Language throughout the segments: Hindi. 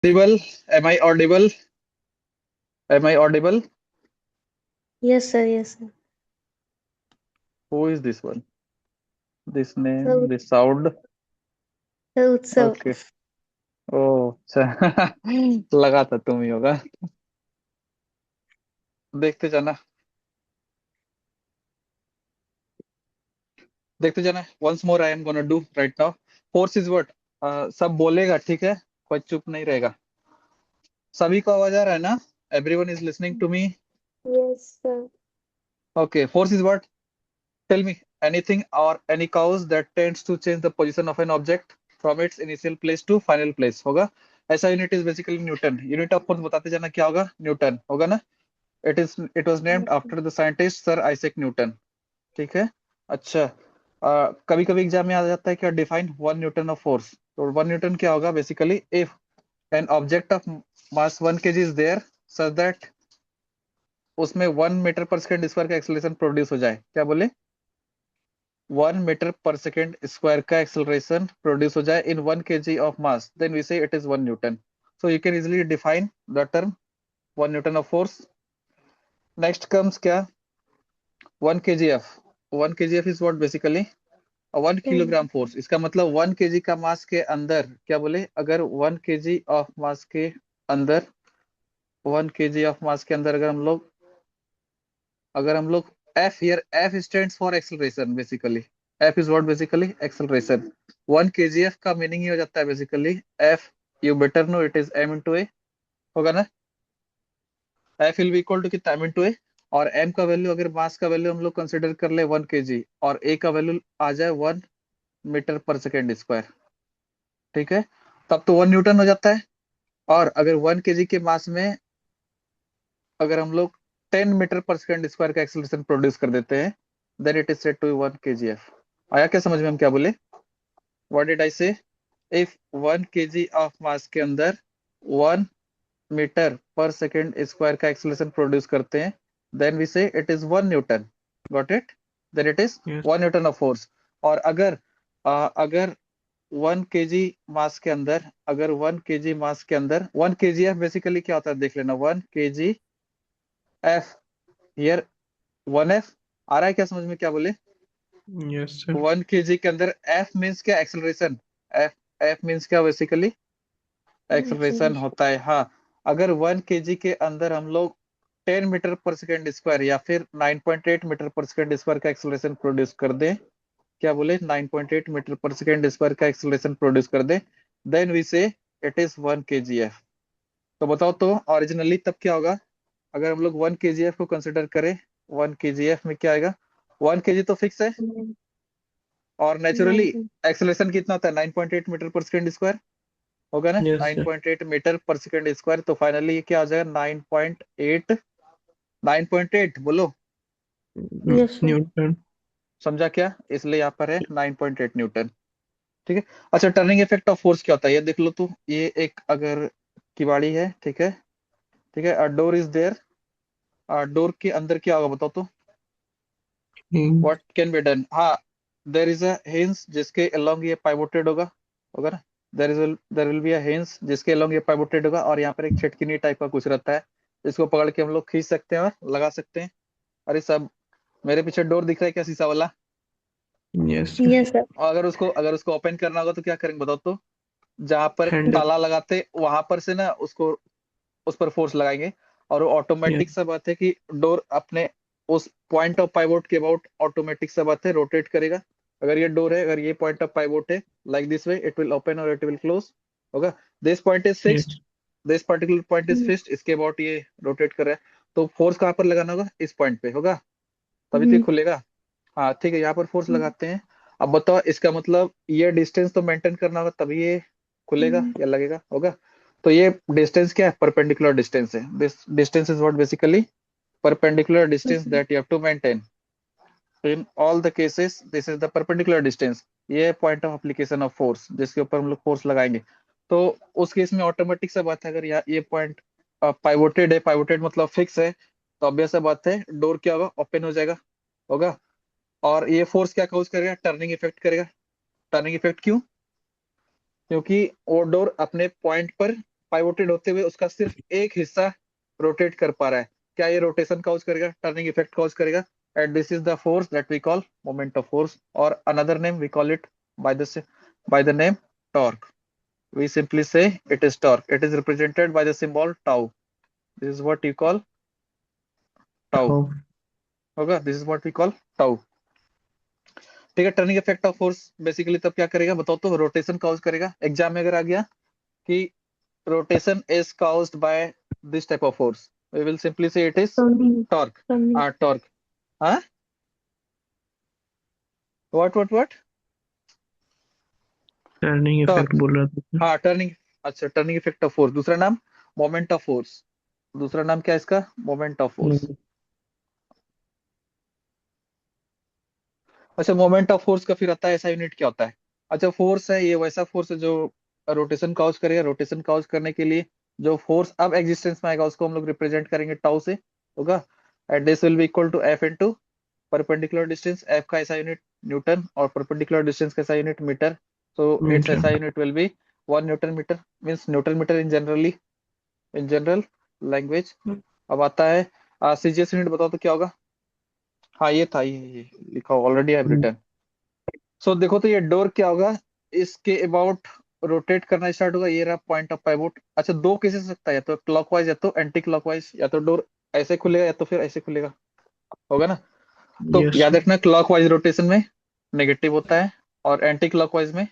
Audible? Am I audible? Am I audible? Yes, sir. Yes, sir. Who is this one? This name, So, this sound. so, Okay. ओ अच्छा लगा था तुम ही होगा। देखते जाना, देखते जाना। Once more I am gonna do right now. Force is what? सब बोलेगा, ठीक है, कोई चुप नहीं रहेगा। सभी को आवाज आ रहा है ना? Everyone is listening to me? yes, sir. Okay, force is what? Tell me anything or any cause that tends to change the position of an object from its initial place to final place होगा। ऐसा unit is basically Newton. Unit of force बताते जाना, क्या होगा? न्यूटन होगा ना। It was named after the scientist sir Isaac Newton. ठीक है। अच्छा, कभी कभी एग्जाम में आ जाता है क्या, define one newton of force. तो वन न्यूटन क्या होगा basically? If an object of mass 1 kg is there such that उसमें 1 मीटर पर सेकेंड स्क्वायर का एक्सेलरेशन प्रोड्यूस हो जाए। क्या बोले? 1 मीटर पर सेकेंड स्क्वायर का एक्सेलरेशन प्रोड्यूस हो जाए in 1 kg of mass, then we say it is 1 newton. So you can easily define the term 1 newton of force. Next comes क्या? 1 kgf। 1 kgf is what basically? 1 kilogram force. इसका मतलब 1 kg का मास के अंदर, क्या बोले, अगर 1 kg ऑफ मास के अंदर, 1 kg ऑफ मास के अंदर अगर हम लोग F, here F stands for acceleration basically. F is what basically? Acceleration. 1 kgf का मीनिंग ही हो जाता है basically F. You better know it is M into A, होगा ना। F will be equal to कितना? M into A. और एम का वैल्यू, अगर मास का वैल्यू हम लोग कंसिडर कर ले 1 kg, और ए का वैल्यू आ जाए 1 मीटर पर सेकेंड स्क्वायर, ठीक है, तब तो 1 न्यूटन हो जाता है। और अगर 1 kg के मास में अगर हम लोग 10 मीटर पर सेकेंड स्क्वायर का एक्सेलरेशन प्रोड्यूस कर देते हैं, then it is said to 1 kgf। आया क्या समझ में? हम क्या बोले? व्हाट डिड आई से? इफ 1 kg ऑफ मास के अंदर 1 मीटर पर सेकेंड स्क्वायर का एक्सेलरेशन प्रोड्यूस करते हैं, then we say it is 1 newton. Got it? Then it is Yes. 1 newton of force. और अगर 1 kg मास के अंदर, अगर 1 kg मास के अंदर 1 kgf बेसिकली क्या होता है देख लेना। 1 kgf, हियर 1f। आ रहा है क्या समझ में? क्या बोले? Yes, sir. 1 kg के अंदर एफ मीन्स क्या? एक्सेलरेशन। एफ, एफ मीन्स क्या बेसिकली? एक्सेलरेशन होता है, हाँ। अगर 1 kg के अंदर हम लोग 10 मीटर पर सेकेंड स्क्वायर या फिर 9.8 मीटर पर सेकेंड स्क्वायर का एक्सेलरेशन प्रोड्यूस कर दे, क्या बोले? 9.8 मीटर पर सेकेंड स्क्वायर का एक्सेलरेशन प्रोड्यूस कर दे, then we say it is 1 kgf। तो बताओ तो ओरिजिनली तब क्या होगा? अगर हम लोग 1 kgf को कंसिडर करें, 1 kgf में क्या आएगा? 1 kg तो फिक्स है, और नेचुरली एक्सेलरेशन कितना होता है? 9.8 मीटर पर सेकेंड स्क्वायर, होगा ना। Yes, nine sir. Point eight metre per second square तो फाइनली ये क्या आ जाएगा? 9.8। 9.8 बोलो। Yes, sir. Newton. समझा क्या? इसलिए यहाँ पर है 9.8 न्यूटन। ठीक है। अच्छा, टर्निंग इफेक्ट ऑफ फोर्स क्या होता है ये देख लो। तो ये एक अगर किवाड़ी है, ठीक है, ठीक है, डोर इज देयर। डोर के अंदर क्या होगा बताओ तो? King. What can be done? हाँ, देर इज अ हिंज जिसके अलोंग ये पाइवोटेड होगा, होगा ना। There will be a hinge जिसके अलोंग ये पाइवोटेड होगा, और यहाँ पर एक छटकिनी टाइप का कुछ रहता है, इसको पकड़ के हम लोग खींच सकते हैं और लगा सकते हैं। अरे सब, मेरे पीछे डोर दिख रहा है क्या, शीशा वाला? Yes, sir. Yes, sir. और अगर उसको ओपन करना होगा तो क्या करेंगे बताओ तो? जहां पर Handle. ताला लगाते वहां पर से ना उसको, उस पर फोर्स लगाएंगे, और वो Yes. ऑटोमेटिक सा बात है कि डोर अपने उस पॉइंट ऑफ पाइवोट के अबाउट ऑटोमेटिक सा बात है रोटेट करेगा। अगर ये डोर है, अगर ये पॉइंट ऑफ पाइवोट है, like this way it will open और इट विल क्लोज, होगा। This point is Yes. Fixed, this particular point is fixed, इसके अबाउट ये रोटेट कर रहा है। तो फोर्स कहाँ पर लगाना होगा? इस पॉइंट पे, होगा, तभी तो ये खुलेगा। हाँ ठीक है, यहाँ पर फोर्स लगाते हैं। अब बताओ, इसका मतलब ये डिस्टेंस तो मेंटेन करना होगा तभी ये खुलेगा या लगेगा, होगा। तो ये डिस्टेंस क्या है? परपेंडिकुलर डिस्टेंस है। This distance is what basically? perpendicular distance that you have to maintain in all the cases, this is the perpendicular distance। ये point of application of force जिसके ऊपर हम लोग फोर्स लगाएंगे। तो उस केस में ऑटोमेटिक सा बात है, अगर ये पॉइंट पाइवोटेड है, पाइवोटेड मतलब फिक्स है, तो ऑब्वियस सा बात है डोर क्या होगा? ओपन हो जाएगा, होगा। और ये फोर्स क्या कॉज करेगा? टर्निंग इफेक्ट करेगा। टर्निंग इफेक्ट क्यों? क्योंकि वो डोर अपने पॉइंट पर पाइवोटेड होते हुए उसका सिर्फ एक हिस्सा रोटेट कर पा रहा है, क्या ये रोटेशन कॉज करेगा, टर्निंग इफेक्ट कॉज करेगा? And this is the force that we call moment of force, और another name we call it by the name torque. We simply say it is torque. It is represented by the symbol tau. This is what you call tau. Tau. होगा, this is what we call tau. ठीक है, turning effect of force basically तब क्या करेगा बताओ तो? रोटेशन कॉज करेगा। एग्जाम में अगर आ गया कि rotation is caused by this type of force, we will simply say it is Turning. torque. Turning. Torque. हाँ, what? Turning effect torque. बोल रहा था। हाँ, टर्निंग। अच्छा, टर्निंग इफेक्ट ऑफ फोर्स, दूसरा नाम मोमेंट ऑफ फोर्स। दूसरा नाम क्या है इसका? Moment of force. अच्छा, मोमेंट ऑफ फोर्स का फिर आता है ऐसा यूनिट क्या होता है? अच्छा, फोर्स है ये वैसा फोर्स है जो रोटेशन कॉज करेगा। रोटेशन कॉज करने के लिए जो फोर्स अब एग्जिस्टेंस में आएगा उसको हम लोग रिप्रेजेंट करेंगे टाउ से, होगा। And this will be equal to F into perpendicular distance. F का ऐसा यूनिट न्यूटन और परपेंडिकुलर डिस्टेंस का ऐसा unit metre. So it's metre. ऐसा unit will be 1 newton metre, means newton metre in general language. अब आता है सीजीएस यूनिट, बताओ तो क्या होगा? हाँ, ये था, ये लिखा ऑलरेडी आई रिटर्न। सो देखो तो ये डोर क्या होगा, इसके अबाउट रोटेट करना स्टार्ट होगा, ये रहा पॉइंट ऑफ पाइवोट। अच्छा, दो केसेस हो सकता है, या तो क्लॉकवाइज या तो एंटी क्लॉकवाइज, या तो डोर ऐसे खुलेगा या तो फिर ऐसे खुलेगा, होगा ना? तो यस याद सर। रखना, क्लॉकवाइज रोटेशन में नेगेटिव होता है और एंटी क्लॉकवाइज में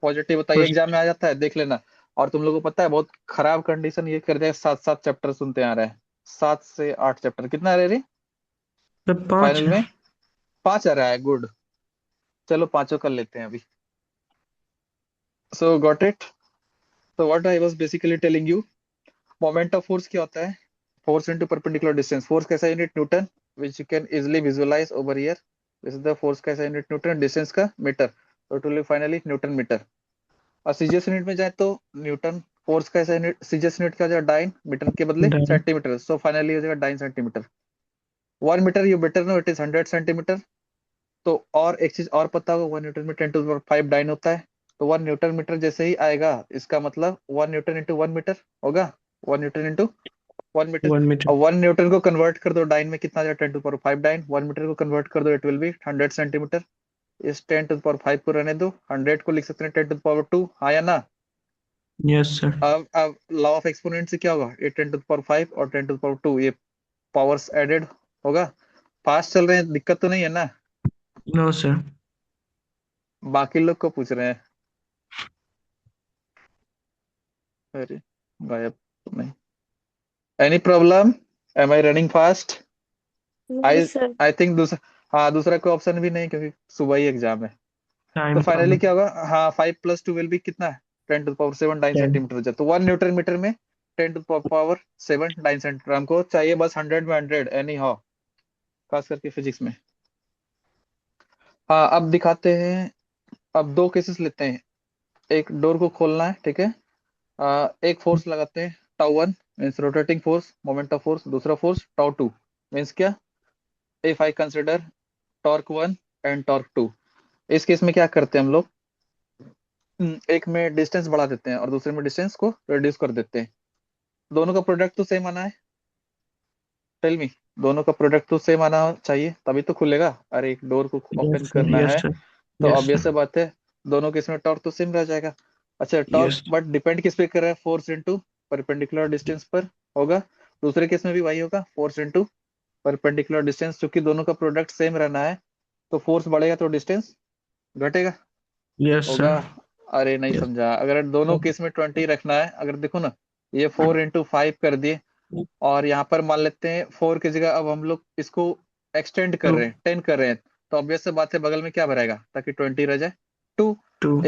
पॉजिटिव होता है। ये फर्स्ट एग्जाम में आ जाता है, देख लेना। और तुम लोगों को पता है बहुत खराब कंडीशन ये कर दिया, 7 7 चैप्टर सुनते आ रहे हैं। 7 से 8 चैप्टर कितना रह रही सर 5 फाइनल है। में? 5 आ रहा है, गुड। चलो पांचों कर लेते हैं अभी। So got it. तो what I was basically telling you, moment of force क्या होता है? Force into perpendicular distance. Force कैसा unit? Newton, which you can easily visualise over here. This is the force कैसा यूनिट? न्यूटन। डिस्टेंस का मीटर, तो टू फाइनली न्यूटन मीटर। और सीजीएस यूनिट में जाए तो न्यूटन। फोर्स कैसा यूनिट? सीजीएस यूनिट क्या हो जाएगा? डाइन, मीटर के बदले डाइन। सेंटीमीटर, सो फाइनली हो जाएगा dyne centimetre. 1 metre you better know it is 100 centimetre. तो और एक चीज और पता होगा, 1 न्यूटन में 10⁵ डाइन होता है। तो 1 न्यूटन मीटर जैसे ही आएगा, इसका मतलब 1 न्यूटन इंटू 1 मीटर होगा। 1 न्यूटन इंटू 1 मीटर। 1 मीटर। और 1 न्यूटन को कन्वर्ट कर दो डाइन में, कितना आ जाए? 10⁵ डाइन। 1 मीटर को कन्वर्ट कर दो, इट विल बी 100 सेंटीमीटर। इस 10⁵ को रहने दो, 100 को लिख सकते हैं 10⁵ हाँ या ना? Yes sir. अब लॉ ऑफ एक्सपोनेंट से क्या होगा? ये 10⁵ और 10⁵ ये पावर्स एडेड होगा। फास्ट चल रहे हैं, दिक्कत तो नहीं है ना? No sir. बाकी लोग को पूछ रहे हैं। अरे, गायब तो नहीं। Any problem? Am I running fast? No, I sir. I think दूसरा, हाँ, दूसरा कोई ऑप्शन भी नहीं क्योंकि सुबह ही एग्जाम है। तो टाइम फाइनली कम। क्या होगा? हाँ, 5 + 2 विल बी कितना? 10⁻7 डाइन 10। सेंटीमीटर हो जाए, तो 1 न्यूटन मीटर में 10⁻7 डाइन सेंटीमीटर। हमको चाहिए बस 100 में 100 एनी हाउ, खास करके फिजिक्स में। हाँ, अब दिखाते हैं। अब दो केसेस लेते हैं। एक डोर को खोलना है, ठीक है। एक फोर्स लगाते हैं τ1 means rotating force, moment of force. दूसरा फोर्स τ2 मीन्स क्या? If I consider torque 1 and torque 2, इस केस में क्या करते हैं हम लोग? एक में डिस्टेंस बढ़ा देते हैं और दूसरे में डिस्टेंस को रिड्यूस कर देते हैं। दोनों का प्रोडक्ट तो सेम आना है। टेल मी, दोनों का प्रोडक्ट तो सेम आना चाहिए तभी तो खुलेगा। अरे, एक डोर को यस ओपन सर। करना यस है सर। तो यस ऑब्वियस सर। सी बात है, दोनों केस में टॉर्क तो सेम रह जाएगा। अच्छा, टॉर्क यस। बट डिपेंड किस पे कर रहा है? फोर्स इनटू परपेंडिकुलर डिस्टेंस पर होगा। दूसरे केस में भी वही होगा, फोर्स इनटू परपेंडिकुलर डिस्टेंस। चूंकि दोनों का प्रोडक्ट सेम रहना है तो फोर्स बढ़ेगा तो डिस्टेंस घटेगा, यस होगा। सर। अरे नहीं यस। समझा, अगर दोनों केस में 20 रखना है, अगर देखो ना, ये 4 × 5 कर दिए और यहाँ पर मान लेते हैं 4 की जगह अब हम लोग इसको एक्सटेंड कर 2। रहे हैं, 10 कर रहे हैं, तो ऑब्वियस से बात है बगल में क्या भरेगा ताकि 20 रह जाए? 2। 2।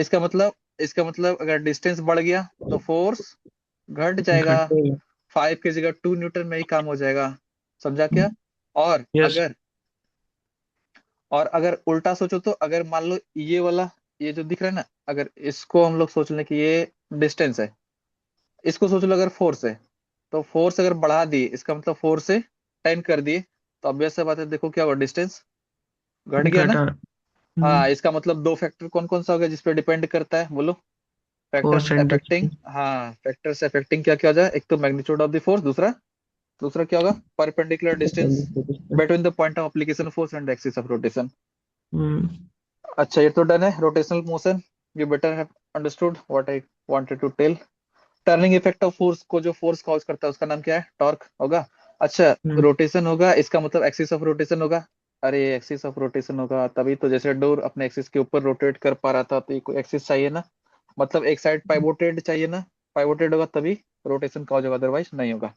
इसका मतलब अगर डिस्टेंस बढ़ गया तो फोर्स घट जाएगा। घटेगा। 5 की जगह 2 न्यूटन में ही काम हो जाएगा, समझा क्या? और यस। अगर अगर उल्टा सोचो तो, अगर मान लो ये वाला, ये जो दिख रहा है ना, अगर इसको हम लोग सोच लें कि ये डिस्टेंस है, इसको सोच लो अगर फोर्स है, तो फोर्स अगर बढ़ा दिए इसका मतलब फोर्स से 10 कर दिए, तो ऑब्वियस सा बात है, देखो क्या हुआ, डिस्टेंस घट गया ना? घटा। हाँ, इसका मतलब दो फैक्टर कौन कौन सा हो गया जिसपे डिपेंड करता है, बोलो? Factors Force and affecting, distance. हाँ फैक्टर्स अफेक्टिंग क्या क्या हो जाए, एक तो मैग्नीट्यूड ऑफ द फोर्स, दूसरा दूसरा क्या होगा, perpendicular distance Perpendicular distance. Between the point of application of force and axis of rotation. Hmm. अच्छा ये तो डन है, rotational motion you better have understood what I wanted to tell. Turning effect of force को जो फोर्स कॉज करता है उसका नाम क्या है, टॉर्क होगा। अच्छा Hmm. रोटेशन होगा, इसका मतलब एक्सिस ऑफ रोटेशन होगा। अरे एक्सिस ऑफ रोटेशन होगा तभी तो, जैसे डोर अपने एक्सिस के ऊपर रोटेट कर पा रहा था तो ये कोई एक्सिस चाहिए ना, मतलब एक साइड पाइवोटेड चाहिए ना, पाइवोटेड होगा तभी रोटेशन कॉज होगा, अदरवाइज नहीं होगा।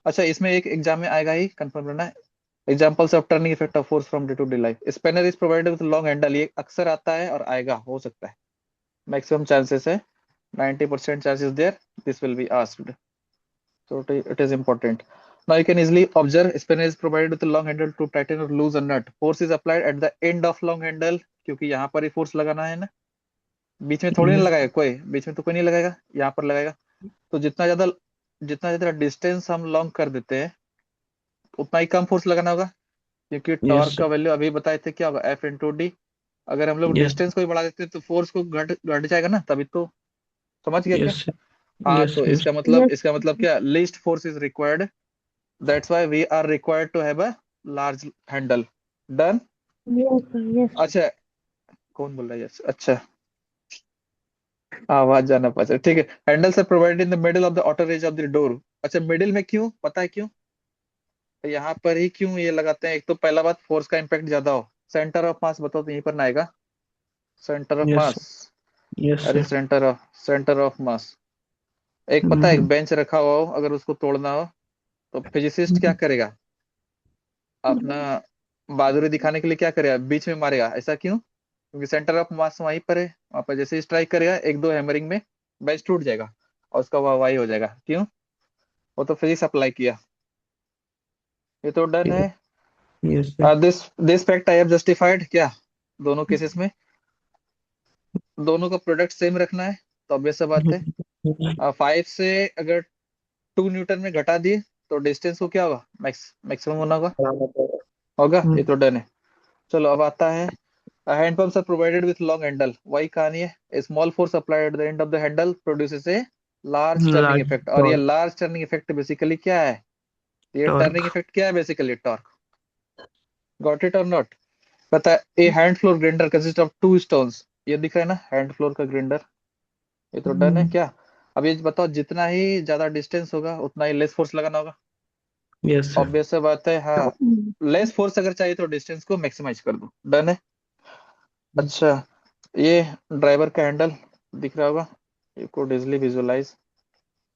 अच्छा इसमें एक एग्जाम में आएगा ही, कंफर्म रहना है। Examples of turning effect of force from day to day life, spanner is provided with long handle, ये अक्सर आता है और आएगा, हो सकता है, मैक्सिमम चांसेस है, 90% chances there this will be asked, so it is important. Now you can easily observe spanner is provided with a long handle to tighten or loose a nut, force is applied at the end of long handle, क्योंकि यहाँ पर ही फोर्स लगाना है ना, बीच में थोड़ी ना Yes. लगाएगा कोई, बीच में तो कोई नहीं लगाएगा, यहाँ पर लगाएगा। तो जितना ज्यादा डिस्टेंस हम लॉन्ग कर देते हैं उतना ही कम फोर्स लगाना होगा, क्योंकि Yes, टॉर्क sir. का वैल्यू अभी बताए थे क्या होगा, एफ इंटू डी। अगर हम लोग Yes. डिस्टेंस को ही बढ़ा देते हैं तो फोर्स को घट घट जाएगा ना, तभी तो, समझ गया क्या। Yes, sir. हाँ Yes. तो Yes. Yes. इसका मतलब क्या, least force is required, that's why we are required to have a large handle. Done. Yes, sir. Yes. अच्छा कौन बोल रहा है, यस अच्छा, आवाज जाना पाचा, ठीक है। Handles are provided in the middle of the outer edge of the door. अच्छा मिडिल में क्यों, पता है क्यों, तो यहाँ पर ही क्यों ये लगाते हैं, एक तो पहला बात फोर्स का इम्पैक्ट ज्यादा हो, सेंटर ऑफ मास बताओ तो यहीं पर ना आएगा, centre of Yes, mass, sir. Yes, अरे sir. सेंटर ऑफ मास, एक पता है एक Mm-hmm. बेंच रखा हुआ हो, अगर उसको तोड़ना हो तो फिजिसिस्ट क्या करेगा, अपना बहादुरी दिखाने के लिए क्या करेगा, बीच में मारेगा, ऐसा क्यों, क्योंकि सेंटर ऑफ मास वहीं पर है, वहां पर जैसे स्ट्राइक करेगा एक दो हैमरिंग में बेंच टूट जाएगा और उसका वाई हो जाएगा, क्यों, वो तो फिजिक्स अप्लाई किया। ये तो डन है। Yes, sir. This fact I have justified क्या, दोनों केसेस में दोनों का प्रोडक्ट सेम रखना है, तो ऑब्वियस सा बात है। 5 से अगर 2 न्यूटन में घटा दिए तो डिस्टेंस को क्या होगा, मैक्सिमम होना होगा, होगा, ये तो डन है। चलो अब आता है, hand pumps are provided with long handle, वही कहानी है, small force applied at the end of the handle produces a large turning Large effect, और ये torque. Large turning effect basically क्या है, ये टर्निंग Torque. इफेक्ट क्या है बेसिकली, टॉर्क। गॉट इट और नॉट, पता है, a hand flour grinder consist of 2 stones, ये दिख रहा है ना हैंड फ्लोर का ग्राइंडर, ये तो डन है Mm. क्या। अब ये बताओ जितना ही ज्यादा डिस्टेंस होगा उतना ही लेस फोर्स लगाना होगा, Yes, sir. ऑब्वियस सा बात है, हाँ। लेस फोर्स अगर चाहिए तो डिस्टेंस को मैक्सिमाइज कर दो, डन है। अच्छा ये ड्राइवर का हैंडल दिख रहा होगा, you could easily visualise,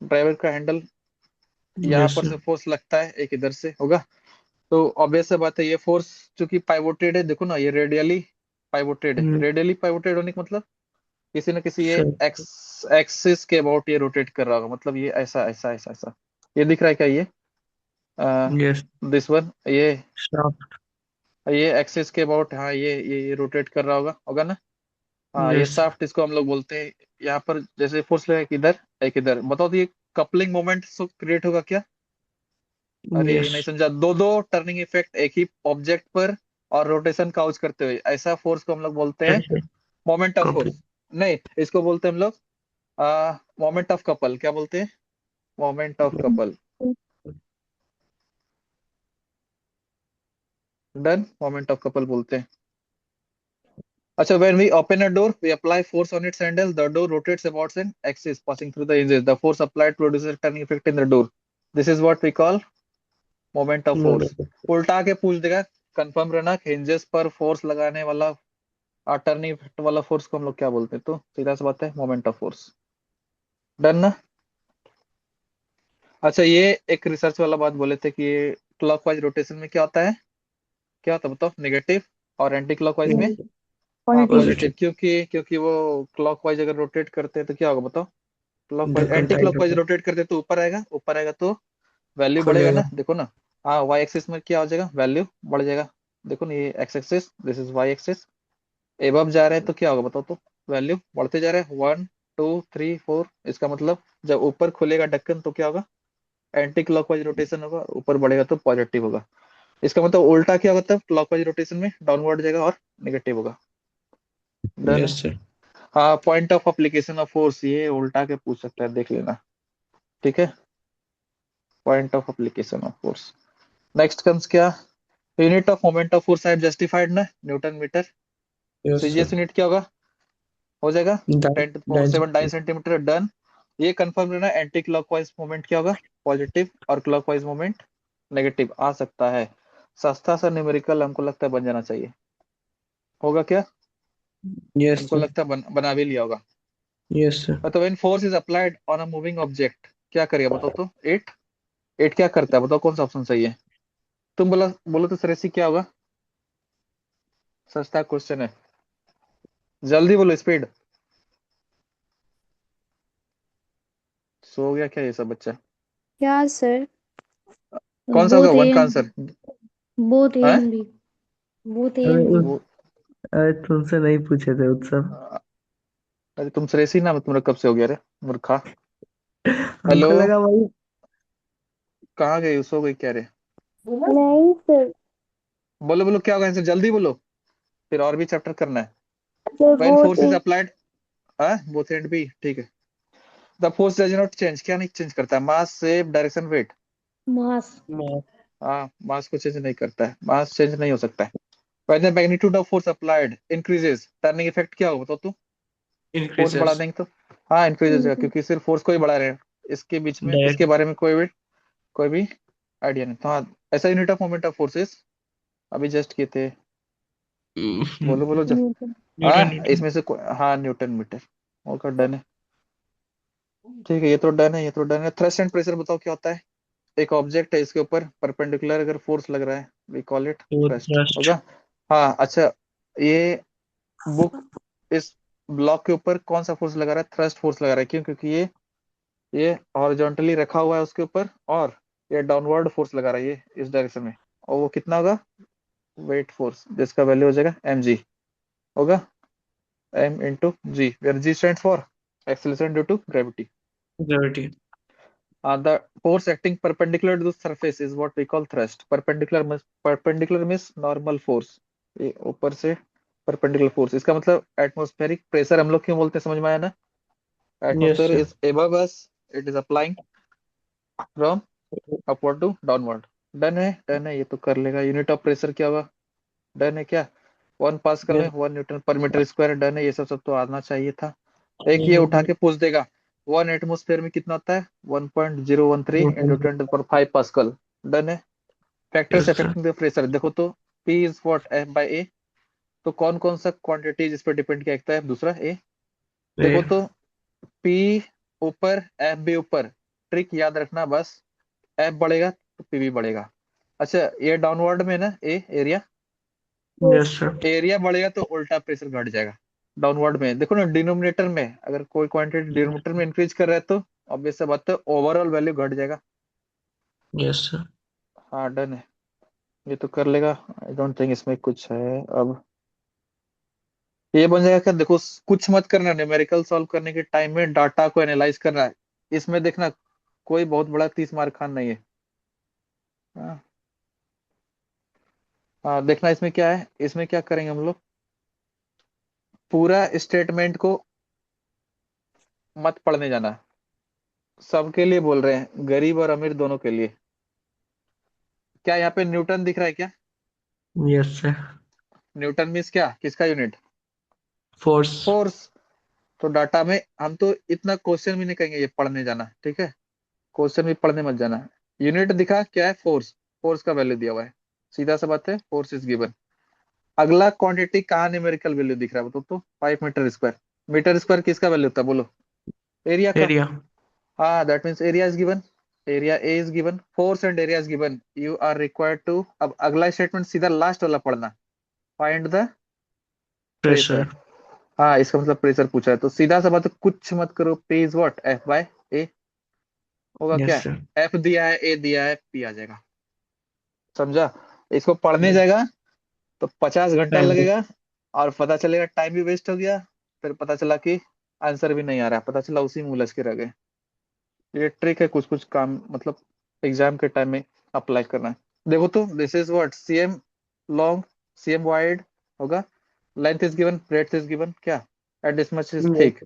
driver का हैंडल, यहाँ Yes, पर sir. से फोर्स लगता है एक इधर से होगा, तो ऑब्वियस सा बात है ये फोर्स चूंकि पाइवोटेड है, देखो ना ये रेडियली पाइवोटेड है, Mm. रेडियली पाइवोटेड होने का मतलब किसी न किसी ये Sir. एक्सिस के अबाउट ये रोटेट कर रहा होगा, मतलब ये ऐसा ऐसा ऐसा ऐसा, ये दिख रहा है क्या, ये Yes. This one, Shaft. ये एक्सिस के अबाउट, हाँ ये रोटेट कर रहा होगा, होगा ना। हाँ ये Yes. शाफ्ट इसको हम लोग बोलते हैं, यहाँ पर जैसे फोर्स लगा इधर एक इधर, बताओ तो ये कपलिंग मोमेंट क्रिएट होगा क्या, अरे नहीं Yes. समझा, दो दो टर्निंग इफेक्ट एक ही ऑब्जेक्ट पर और रोटेशन काउज करते हुए, ऐसा फोर्स को हम लोग बोलते हैं Yes, sir. Moment of Copy. Force, नहीं इसको बोलते हैं हम लोग मोमेंट ऑफ कपल, क्या बोलते हैं, moment of couple, done, moment of couple बोलते हैं। अच्छा when we open a door we apply force on its handle, the door rotates about an axis passing through the hinges, the force applied produces a turning effect in the door, this is what we call moment of force. Moment. उल्टा के पूछ देगा, कंफर्म रहना, हिंजेस पर फोर्स लगाने वाला टर्निंग इफेक्ट वाला फोर्स को हम लोग क्या बोलते हैं, तो सीधा सी बात है मोमेंट ऑफ फोर्स, डन ना। अच्छा ये एक रिसर्च वाला बात बोले थे कि ये क्लॉकवाइज रोटेशन में क्या होता है, क्या होता है बताओ, नेगेटिव, और एंटी क्लॉकवाइज में हाँ Positive. Positive, Positive. क्योंकि वो क्लॉकवाइज अगर रोटेट करते हैं तो क्या होगा बताओ, The clockwise anti contract clockwise होगा. रोटेट करते हैं तो ऊपर आएगा, ऊपर आएगा तो वैल्यू बढ़ेगा खुलेगा. ना, देखो ना, हाँ वाई एक्सिस में क्या हो जाएगा, वैल्यू बढ़ जाएगा, देखो ना ये x axis, this is y axis, above जा रहे हैं तो क्या होगा बताओ तो, वैल्यू बढ़ते जा रहे हैं, 1 2 3 4, इसका मतलब जब ऊपर खुलेगा ढक्कन तो क्या होगा, एंटी क्लॉकवाइज रोटेशन होगा, ऊपर बढ़ेगा तो पॉजिटिव होगा, इसका मतलब उल्टा क्या होगा तब, क्लॉकवाइज रोटेशन में डाउनवर्ड जाएगा और नेगेटिव होगा, डन है। Yes, sir. हाँ, point of application of force, ये उल्टा के पूछ सकता है, देख लेना। ठीक है, point of application of force. Next comes क्या, unit of moment of force, I have justified ना, newton metre. Yes, sir. CGS unit क्या होगा, हो जाएगा Dine, 10⁻⁷ डाइन सेंटीमीटर, डन। ये कंफर्म करना, एंटी क्लॉकवाइज मोमेंट क्या होगा, पॉजिटिव, और क्लॉकवाइज मोमेंट नेगेटिव आ सकता है। सस्ता सा न्यूमेरिकल हमको लगता है बन जाना चाहिए, होगा क्या, Yes, हमको sir. लगता है बना भी लिया होगा। Yes, sir. तो when force is applied on a moving object, क्या करेगा बताओ तो, एट। एट क्या करता है बताओ, कौन सा ऑप्शन सही है, तुम बोलो बोलो तो सर, ऐसी क्या होगा, सस्ता क्वेश्चन है, जल्दी बोलो, स्पीड। सो गया क्या ये सब बच्चा, क्या सर? कौन सा होगा बोथ ए वन का एंड आंसर बोथ ए है एंड बी। बोथ ए अरे एंड बी। वो। अरे तुमसे नहीं पूछे थे उत्सव। अरे तुम श्रेयसी नाम तुम्हारा कब से हो गया रे, मूर्खा। हेलो, हमको लगा भाई। कहाँ गई, सो गई क्या रे, नहीं सर। बोलो बोलो क्या होगा आंसर, जल्दी बोलो, फिर और भी चैप्टर करना है। Sir when both force is A. Applied, both and B, ठीक है। The force does not change, क्या नहीं चेंज करता, mass, shape, direction, weight. Mass. हाँ, मास को चेंज नहीं करता है, मास चेंज नहीं हो सकता है। When the magnitude of force applied increases, turning effect क्या होगा बताओ तो, फोर्स बढ़ा Increases. देंगे तो, हाँ इंक्रीजेस होगा, क्योंकि सिर्फ फोर्स को ही बढ़ा रहे हैं, इसके बीच में, इसके Direct. बारे में कोई भी आइडिया नहीं, तो हाँ, ऐसा unit of moment of forces अभी जस्ट किए थे, बोलो बोलो न्यूटन। Newton, Newton. इसमें से हाँ, न्यूटन मीटर, ओके डन है। ठीक है, ये तो डन है, ये तो डन है। थ्रस्ट एंड प्रेशर बताओ क्या होता है, एक ऑब्जेक्ट है, इसके ऊपर परपेंडिकुलर अगर फोर्स लग रहा है, we call it So thrust, thrust. होगा। हाँ अच्छा, ये बुक, इस ब्लॉक के ऊपर कौन सा फोर्स लगा रहा है, थ्रस्ट फोर्स लगा रहा है, क्यों, क्योंकि ये हॉरिजॉन्टली रखा हुआ है उसके ऊपर, और ये डाउनवर्ड फोर्स लगा रहा है ये इस डायरेक्शन में, और वो कितना होगा, वेट फोर्स, जिसका वैल्यू हो जाएगा mg, होगा m into g, where g stand for acceleration due to gravity. Gravity. The force acting perpendicular to the surface is what we call thrust. Perpendicular means normal force, ये ऊपर से perpendicular force, इसका मतलब एटमॉस्फेरिक प्रेशर हम लोग क्यों बोलते हैं, समझ में आया ना, Yes, atmosphere sir. Is above us, it is applying from upward to downward। Done है, ये तो कर लेगा। यूनिट ऑफ प्रेशर क्या होगा, डन है क्या, 1 पास्कल में Yes. 1 न्यूटन पर मीटर स्क्वायर, डन है, ये सब तो आना चाहिए था। एक ये उठा Mhm. के पूछ देगा, 1 एटमोस्फेयर में कितना होता है, 1.013 × 10⁻⁵ पास्कल, डन है। Factors Yes, sir. Affecting the pressure देखो तो, P इज व्हाट, F/A, तो कौन कौन सा क्वांटिटी जिस पर डिपेंड किया, एक तो F, दूसरा A। देखो A. तो P ऊपर, F भी ऊपर, ट्रिक याद रखना बस, F बढ़ेगा तो P भी बढ़ेगा। अच्छा, ये डाउनवर्ड में ना, A area, Yes, sir. Area बढ़ेगा तो उल्टा प्रेशर घट जाएगा। डाउनवर्ड में देखो ना, डिनोमिनेटर में अगर कोई क्वांटिटी डिनोमिनेटर में इंक्रीज कर रहा है तो ऑब्वियस सा बात है, ओवरऑल वैल्यू घट जाएगा। Yes, sir. हाँ डन है, ये तो कर लेगा। आई डोंट थिंक इसमें कुछ है अब, ये बन जाएगा क्या, देखो कुछ मत करना, न्यूमेरिकल सॉल्व करने के टाइम में डाटा को एनालाइज करना है, इसमें देखना कोई बहुत बड़ा 30 मार्क खान नहीं है। हाँ, देखना इसमें क्या है, इसमें क्या करेंगे हम लोग, पूरा स्टेटमेंट को मत पढ़ने जाना, सबके लिए बोल रहे हैं, गरीब और अमीर दोनों के लिए। क्या यहाँ पे न्यूटन दिख रहा है क्या, Yes, sir. न्यूटन मीन्स क्या, किसका यूनिट, Force. फोर्स। तो डाटा में हम तो इतना क्वेश्चन भी नहीं कहेंगे ये पढ़ने जाना, ठीक है, क्वेश्चन भी पढ़ने मत जाना। यूनिट दिखा क्या है, फोर्स, फोर्स का वैल्यू दिया हुआ है, सीधा सा बात है, फोर्स इज गिवन। अगला क्वांटिटी कहाँ न्यूमेरिकल वैल्यू दिख रहा है बताओ तो, 5 मीटर स्क्वायर। मीटर स्क्वायर किसका वैल्यू होता है बोलो, एरिया का। Area. हाँ, that means area is given, area A is given, force and area is given, you are required to, अब अगला स्टेटमेंट सीधा लास्ट वाला पढ़ना, फाइंड द प्रेशर। Pressure. हाँ, इसका मतलब प्रेशर पूछा है, तो सीधा सा बात है, कुछ मत करो, P इज व्हाट, F/A, होगा Yes, क्या, sir. F दिया है, A दिया है, P आ जाएगा, समझा। इसको पढ़ने Yes. जाएगा तो 50 घंटा Time. लगेगा, और पता चलेगा टाइम भी वेस्ट हो गया, फिर पता चला कि आंसर भी नहीं आ रहा, पता चला उसी में उलझ के रह गए। ये ट्रिक है, कुछ कुछ काम मतलब एग्जाम के टाइम में अप्लाई करना है। देखो तो, this is what, CM long, CM wide, होगा, length is given, breadth is given, क्या at this much is Yes. Thick.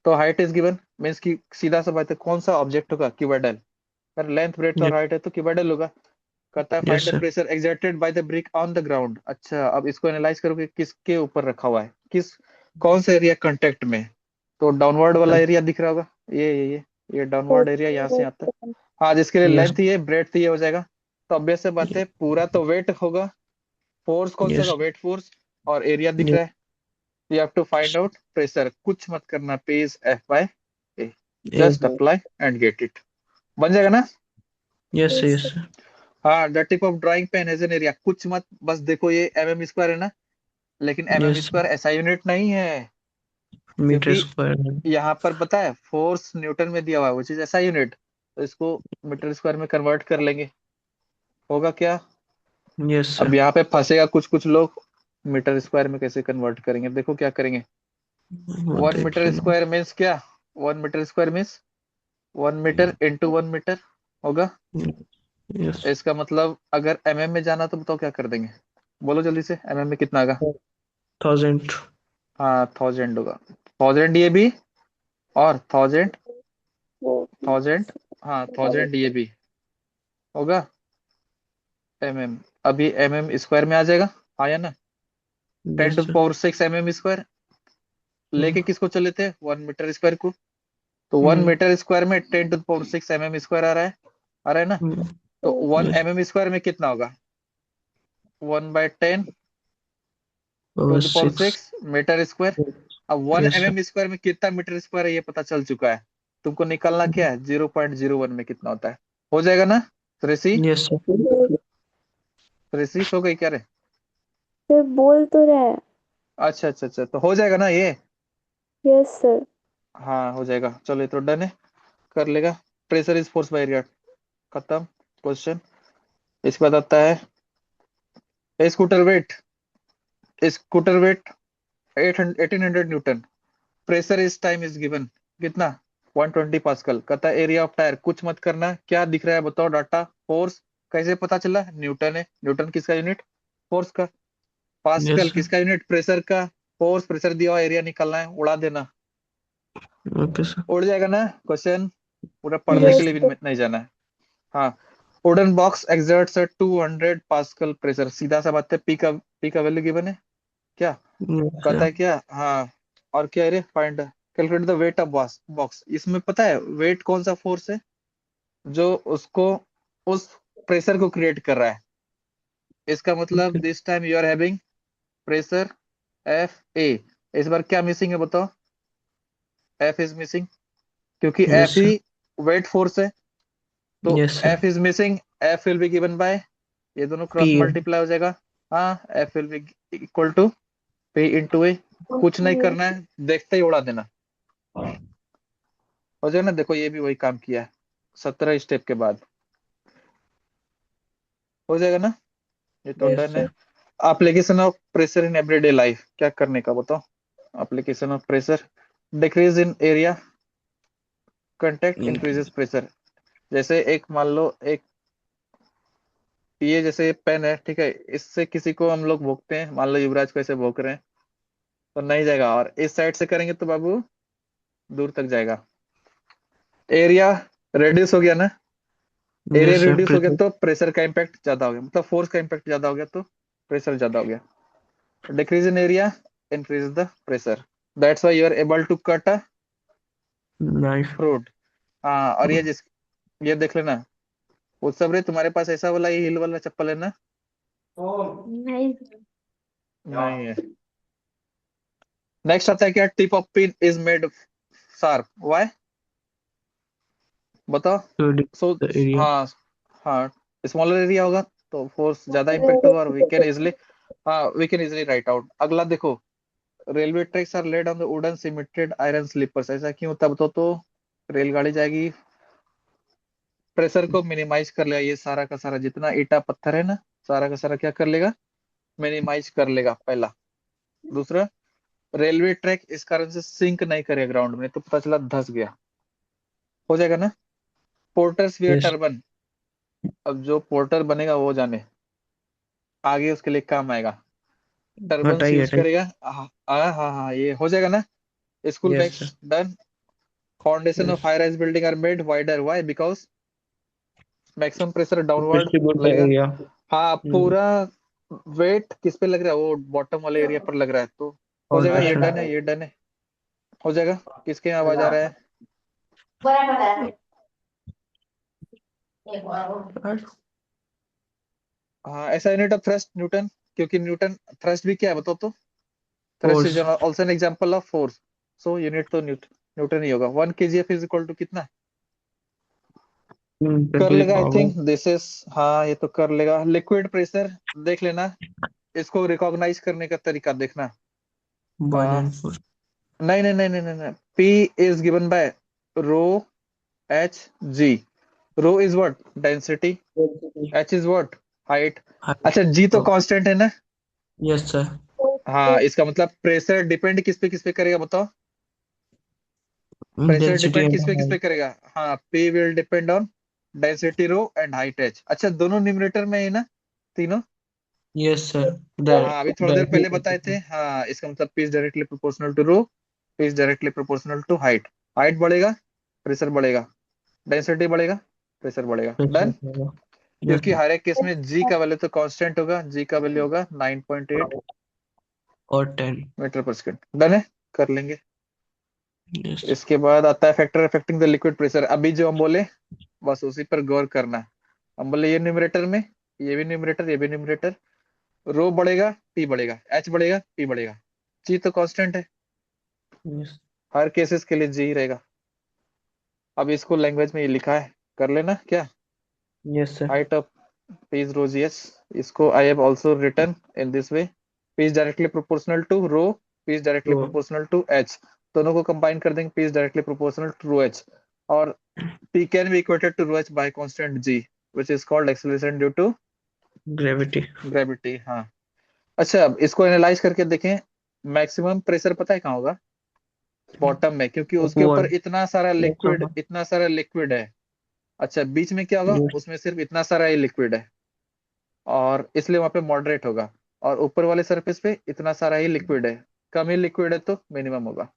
तो हाइट इज गिवन मीन्स कि सीधा सा बात है, कौन सा ऑब्जेक्ट होगा, क्यूबोइडल। अगर लेंथ ब्रेड्थ और Yep. हाइट है तो क्यूबोइडल होगा। कहता है Yes, find the sir. Pressure exerted by the brick on the ground. अच्छा, अब इसको एनालाइज करोगे किसके ऊपर रखा हुआ है, किस कौन सा एरिया कांटेक्ट में। तो डाउनवर्ड वाला एरिया दिख रहा होगा, ये डाउनवर्ड एरिया यहाँ से आता है। हाँ, जिसके लिए Yes. लेंथ ये ब्रेड्थ ये हो जाएगा। तो ऑब्वियस से बात है, पूरा तो वेट होगा। फोर्स कौन सा Yes. होगा, वेट फोर्स। और एरिया दिख Yes. रहा है। You have to find out pressure, कुछ मत करना, P is F by A। Yes. Just apply and get it, बन जाएगा ना। Yes, sir. Yes, sir. हाँ, the tip of drawing pen has an area, कुछ मत, बस देखो ये mm स्क्वायर है ना, लेकिन mm Yes, sir. स्क्वायर ऐसा यूनिट नहीं है। Meter क्योंकि square. यहाँ पर पता है फोर्स न्यूटन में दिया हुआ है, वो चीज ऐसा यूनिट, तो इसको मीटर स्क्वायर में कन्वर्ट कर लेंगे। होगा क्या। Yes, अब sir. यहाँ पे फंसेगा कुछ कुछ लोग, मीटर स्क्वायर में कैसे कन्वर्ट करेंगे, देखो क्या करेंगे। वो 1 मीटर देखिए ना. स्क्वायर मीन्स क्या, 1 metre square means 1 metre into 1 metre होगा। Yes. इसका मतलब अगर mm में जाना तो बताओ क्या कर देंगे, बोलो जल्दी से, mm में कितना आएगा। 1000. हाँ, 1000 होगा। 1000 ये भी, और 1000, 1000, हाँ 1000 ये भी होगा mm। अभी स्क्वायर में आ जाएगा, आया ना। Ten Yes, to sir. Power six square Hmm. लेके किसको चले थे, 1 मीटर स्क्वायर को। तो वन Hmm. मीटर स्क्वायर में 10 टू पावर 6 स्क्वायर आ रहा है ना। Hmm. तो वन Yes. स्क्वायर में कितना होगा, 1/10 to Over the power 6. 6 metre square. अब वन Yes, sir. स्क्वायर में कितना मीटर स्क्वायर है ये पता चल चुका है। तुमको निकालना क्या है, 0.01 में कितना होता है। हो जाएगा ना। त्रेसी, Yes, sir. त्रेसी हो गई क्या रे। सर बोल तो रहा है। अच्छा अच्छा अच्छा, तो हो जाएगा ना ये। Yes sir. हाँ हो जाएगा, चलो ये तो डन है, कर लेगा। Pressure is force by area, खत्म क्वेश्चन। इसके बाद आता है scooter weight 1800 newton. Pressure is time is given, कितना, 120 पास्कल। कहता है एरिया ऑफ टायर, कुछ मत करना, क्या दिख रहा है बताओ डाटा। फोर्स कैसे पता चला, न्यूटन है, न्यूटन किसका यूनिट, फोर्स का। Yes, pascal sir. किसका यूनिट, प्रेशर का। फोर्स प्रेशर दिया हुआ, एरिया निकालना है, उड़ा देना, Okay, sir. उड़ जाएगा ना क्वेश्चन। पूरा पढ़ने के Yes, यस लिए sir. भी सर। नहीं जाना है। हाँ, wooden box exerts 200 pascal pressure, सीधा सा बात है। पी का वैल्यू गिवन है क्या। Yes, कहता sir. है क्या, हाँ, और क्या है रे, find calculate the weight of box. इसमें पता है वेट कौन सा फोर्स है जो उसको उस प्रेशर को क्रिएट कर रहा है। इसका मतलब Okay. This time you are having pressure F A। इस बार क्या मिसिंग है बताओ, F इज मिसिंग, क्योंकि Yes, F ही sir. वेट फोर्स है। तो Yes, sir. F is missing, F will be given by, ये दोनों क्रॉस P. मल्टीप्लाई हो जाएगा। हाँ, F will be equal to P into A. कुछ नहीं करना है, देखते ही उड़ा देना, हो जाएगा ना। देखो ये भी वही काम किया है, 17 स्टेप के बाद हो जाएगा ना। ये तो यस डन है। Sir. Application of pressure in everyday life, क्या करने का बताओ। Application of pressure, decrease in area contact increases pressure. जैसे एक मान लो, एक ये जैसे पेन है, ठीक है, इससे किसी को हम लोग भोंकते हैं, मान लो युवराज को ऐसे भोंक रहे हैं, तो नहीं जाएगा, और इस साइड से करेंगे तो बाबू दूर तक जाएगा। एरिया रिड्यूस हो गया ना, एरिया Yes, sir. रिड्यूस हो गया Pressure. तो प्रेशर का इम्पैक्ट ज्यादा हो गया, मतलब फोर्स का इम्पैक्ट ज्यादा हो गया तो प्रेशर ज्यादा हो गया। Decrease in area increase the pressure, that's why you are able to cut a Knife. Fruit. हाँ, और ये देख लेना, उत्सव रे तुम्हारे पास ऐसा वाला ये हिल वाला चप्पल है ना। नहीं सर। नहीं है। नेक्स्ट आता है क्या, tip of pin is made sharp, why बताओ। To decrease so the area. हाँ, हाँ, स्मॉलर एरिया होगा तो फोर्स ज्यादा इम्पेक्ट होगा, और we can easily write out. अगला देखो, railway tracks are laid on the wooden cemented iron sleepers, ऐसा क्यों होता है बताओ तो। रेलगाड़ी जाएगी, प्रेशर को मिनिमाइज कर लेगा, ये सारा का सारा जितना ईटा पत्थर है ना, सारा का सारा क्या कर लेगा, मिनिमाइज कर लेगा, पहला। दूसरा, रेलवे ट्रैक इस कारण से सिंक नहीं करेगा ग्राउंड में, तो पता चला धस गया, हो जाएगा ना। Porters wear Yes. टर्बन, अब जो पोर्टर बनेगा वो जाने, आगे उसके लिए काम आएगा। टर्बन्स हटाइए यूज हटाइए. करेगा। हाँ हाँ हाँ हाँ, ये हो जाएगा ना। School Yes, sir. Bags done. Foundation of Yes. High rise building are made wider, why? Because maximum pressure downward Distribute the लगेगा। area. हाँ, Hmm. पूरा वेट किस पे लग रहा है? वो बॉटम वाले एरिया पर लग रहा है, तो हो जाएगा। ये Foundation. डन है, ये डन है, हो जाएगा। किसके यहाँ आवाज आ रहा है? Right. हाँ, ऐसा यूनिट ऑफ थ्रस्ट न्यूटन, क्योंकि न्यूटन थ्रस्ट भी क्या है बताओ तो? Thrust is Force. Also an example of force, so unit तो न्यूटन ही होगा। 1 kgf इज इक्वल टू कितना? कर 10 to the लेगा आई power. Think this is. हाँ, ये तो कर लेगा। लिक्विड प्रेशर देख लेना, इसको रिकॉग्नाइज करने का तरीका देखना। Boiling force. नहीं नहीं नहीं नहीं नहीं, P is given by rho h g. Rho is what? Density. H is what? Height. Height. अच्छा, जी तो कांस्टेंट है ना? Yes, sir. हाँ, इसका मतलब प्रेशर डिपेंड किस पे करेगा बताओ? प्रेशर Density डिपेंड and किस पे height. करेगा? हाँ, P will depend on density rho and height h. अच्छा, दोनों न्यूमरेटर में है ना तीनों? Yes, sir. हाँ, अभी थोड़ा देर Directly पहले बताए थे। हाँ, इसका मतलब P is directly proportional to rho, P is directly proportional to height. Height बढ़ेगा, प्रेशर बढ़ेगा, डेंसिटी बढ़ेगा, प्रेशर बढ़ेगा। डन। pressure. Yes, क्योंकि हर एक केस में जी का वैल्यू तो कांस्टेंट होगा, जी का वैल्यू होगा 9.8 or 10. मीटर पर सेकंड। डन है, कर लेंगे। Yes. इसके बाद आता है factor affecting the liquid pressure. अभी जो हम बोले बस उसी पर गौर करना है। हम बोले ये न्यूमरेटर में, ये भी न्यूमरेटर, ये भी न्यूमरेटर। रो बढ़ेगा, पी बढ़ेगा, एच बढ़ेगा, पी बढ़ेगा। जी तो कांस्टेंट है, Yes. हर केसेस के लिए जी ही रहेगा। अब इसको लैंग्वेज में ये लिखा है, कर लेना क्या? Yes, sir. Height of P is rho GS। इसको I have also written in this way। P is directly proportional to rho, P is directly So, proportional to H। दोनों को कंबाइन कर देंगे, P is directly proportional to rho H। और P can be equated to rho H by constant G, which is called acceleration due to gravity. gravity। हाँ। अच्छा, अब इसको एनालाइज करके देखें। मैक्सिमम प्रेशर पता है कहाँ होगा? बॉटम में, क्योंकि उसके ऊपर Upward. Yes, इतना सारा लिक्विड है। अच्छा, बीच में क्या होगा? yes. उसमें सिर्फ इतना सारा ही लिक्विड है, और इसलिए वहां पे मॉडरेट होगा। और ऊपर वाले सरफेस पे इतना सारा ही लिक्विड है, कम ही लिक्विड है तो मिनिमम होगा।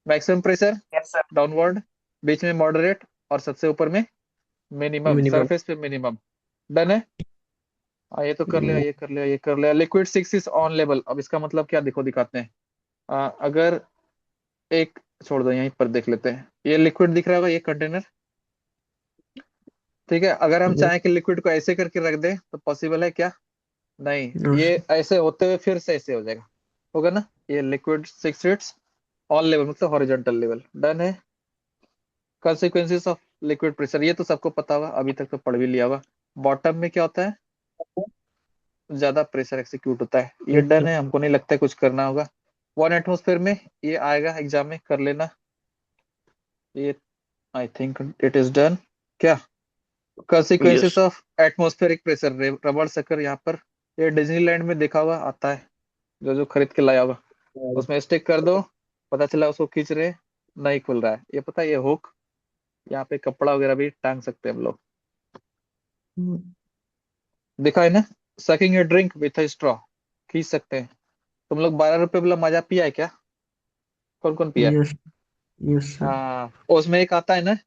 मैक्सिमम प्रेशर डाउनवर्ड, बीच में मॉडरेट, और सबसे ऊपर में मिनिमम, Minimum. सरफेस पे मिनिमम। डन है। ये तो कर लिया, Mm, ये कर लिया, ये कर लिया। Liquid 6 is on level. अब इसका मतलब क्या देखो, दिखाते हैं। अगर एक छोड़ दो, यहीं पर देख लेते हैं। ये लिक्विड दिख रहा होगा, ये कंटेनर, ठीक है। अगर हम yes. चाहें कि लिक्विड को ऐसे करके रख दें तो पॉसिबल है क्या? नहीं, No, ये sir. ऐसे होते हुए फिर से ऐसे हो जाएगा, होगा ना? ये लिक्विड 6 इट्स ऑन लेवल, मतलब हॉरिजॉन्टल लेवल। डन है। consequences ऑफ लिक्विड प्रेशर, ये तो सबको पता होगा, अभी तक तो पढ़ भी लिया होगा। बॉटम में क्या होता है? ज्यादा प्रेशर एक्सिक्यूट होता है। ये Yes, डन sir. है, हमको नहीं लगता है कुछ करना होगा। 1 एटमोस्फेयर में ये आएगा एग्जाम में, कर लेना ये। आई थिंक इट इज डन। क्या consequences Yes. Of atmospheric pressure? रबड़ सकर यहाँ पर, ये डिज्नीलैंड में देखा हुआ आता है, जो जो खरीद के लाया होगा। उसमें स्टिक कर दो, पता चला उसको खींच रहे, नहीं खुल रहा है। ये पता है, ये हुक, यहाँ पे कपड़ा वगैरह भी टांग सकते हैं हम लोग। Mm, देखा है ना? Sucking A drink with straw, खींच सकते हैं। तुम लोग 12 रुपए वाला मजा पिया है क्या? कौन कौन पिया है? yes. Yes, sir. हाँ, उसमें एक आता है ना,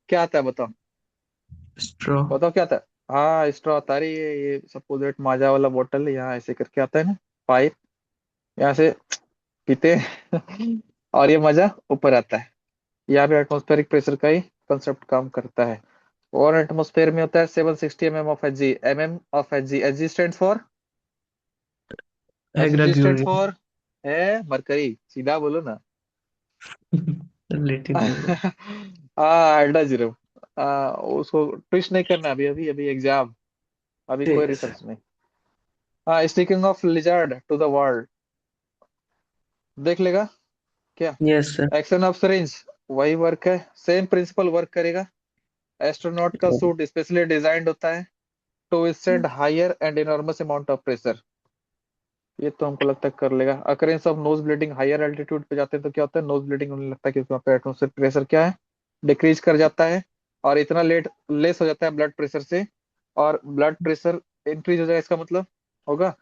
क्या आता है बताओ? Straw. बताओ क्या आता है? हाँ, स्ट्रॉ आता है। अरे ये सपोजिट माजा वाला बोतल, यहाँ ऐसे करके आता है ना, पाइप, यहाँ से पीते हैं और ये मजा ऊपर आता है। यहाँ पे एटमोस्फेरिक प्रेशर का ही कंसेप्ट काम करता है। और एटमोस्फेयर में होता है 760 mm of H G. Of H G stand for, H G stand Agrarian. For है मरकरी, सीधा बोलो ना। Little bit. हाइड्रोजन। उसको ट्विस्ट नहीं करना, अभी अभी अभी एग्जाम, अभी कोई Yes. रिसर्च नहीं। हाँ, sticking of lizard to the world, देख लेगा क्या? Yes, sir. Action of syringe, वही वर्क है, सेम प्रिंसिपल वर्क करेगा। एस्ट्रोनॉट का सूट स्पेशली डिजाइंड होता है to withstand higher and enormous amount of pressure. ये तो हमको लगता है कर लेगा। Occurrence of nose bleeding, higher altitude पे जाते हैं तो क्या होता है? नोज ब्लीडिंग होने लगता है, क्योंकि वहाँ पे एटमॉस्फेयर प्रेशर क्या है? डिक्रीज कर जाता है, और इतना लेस हो जाता है ब्लड प्रेशर से। और ब्लड प्रेशर इंक्रीज हो जाएगा, इसका मतलब होगा,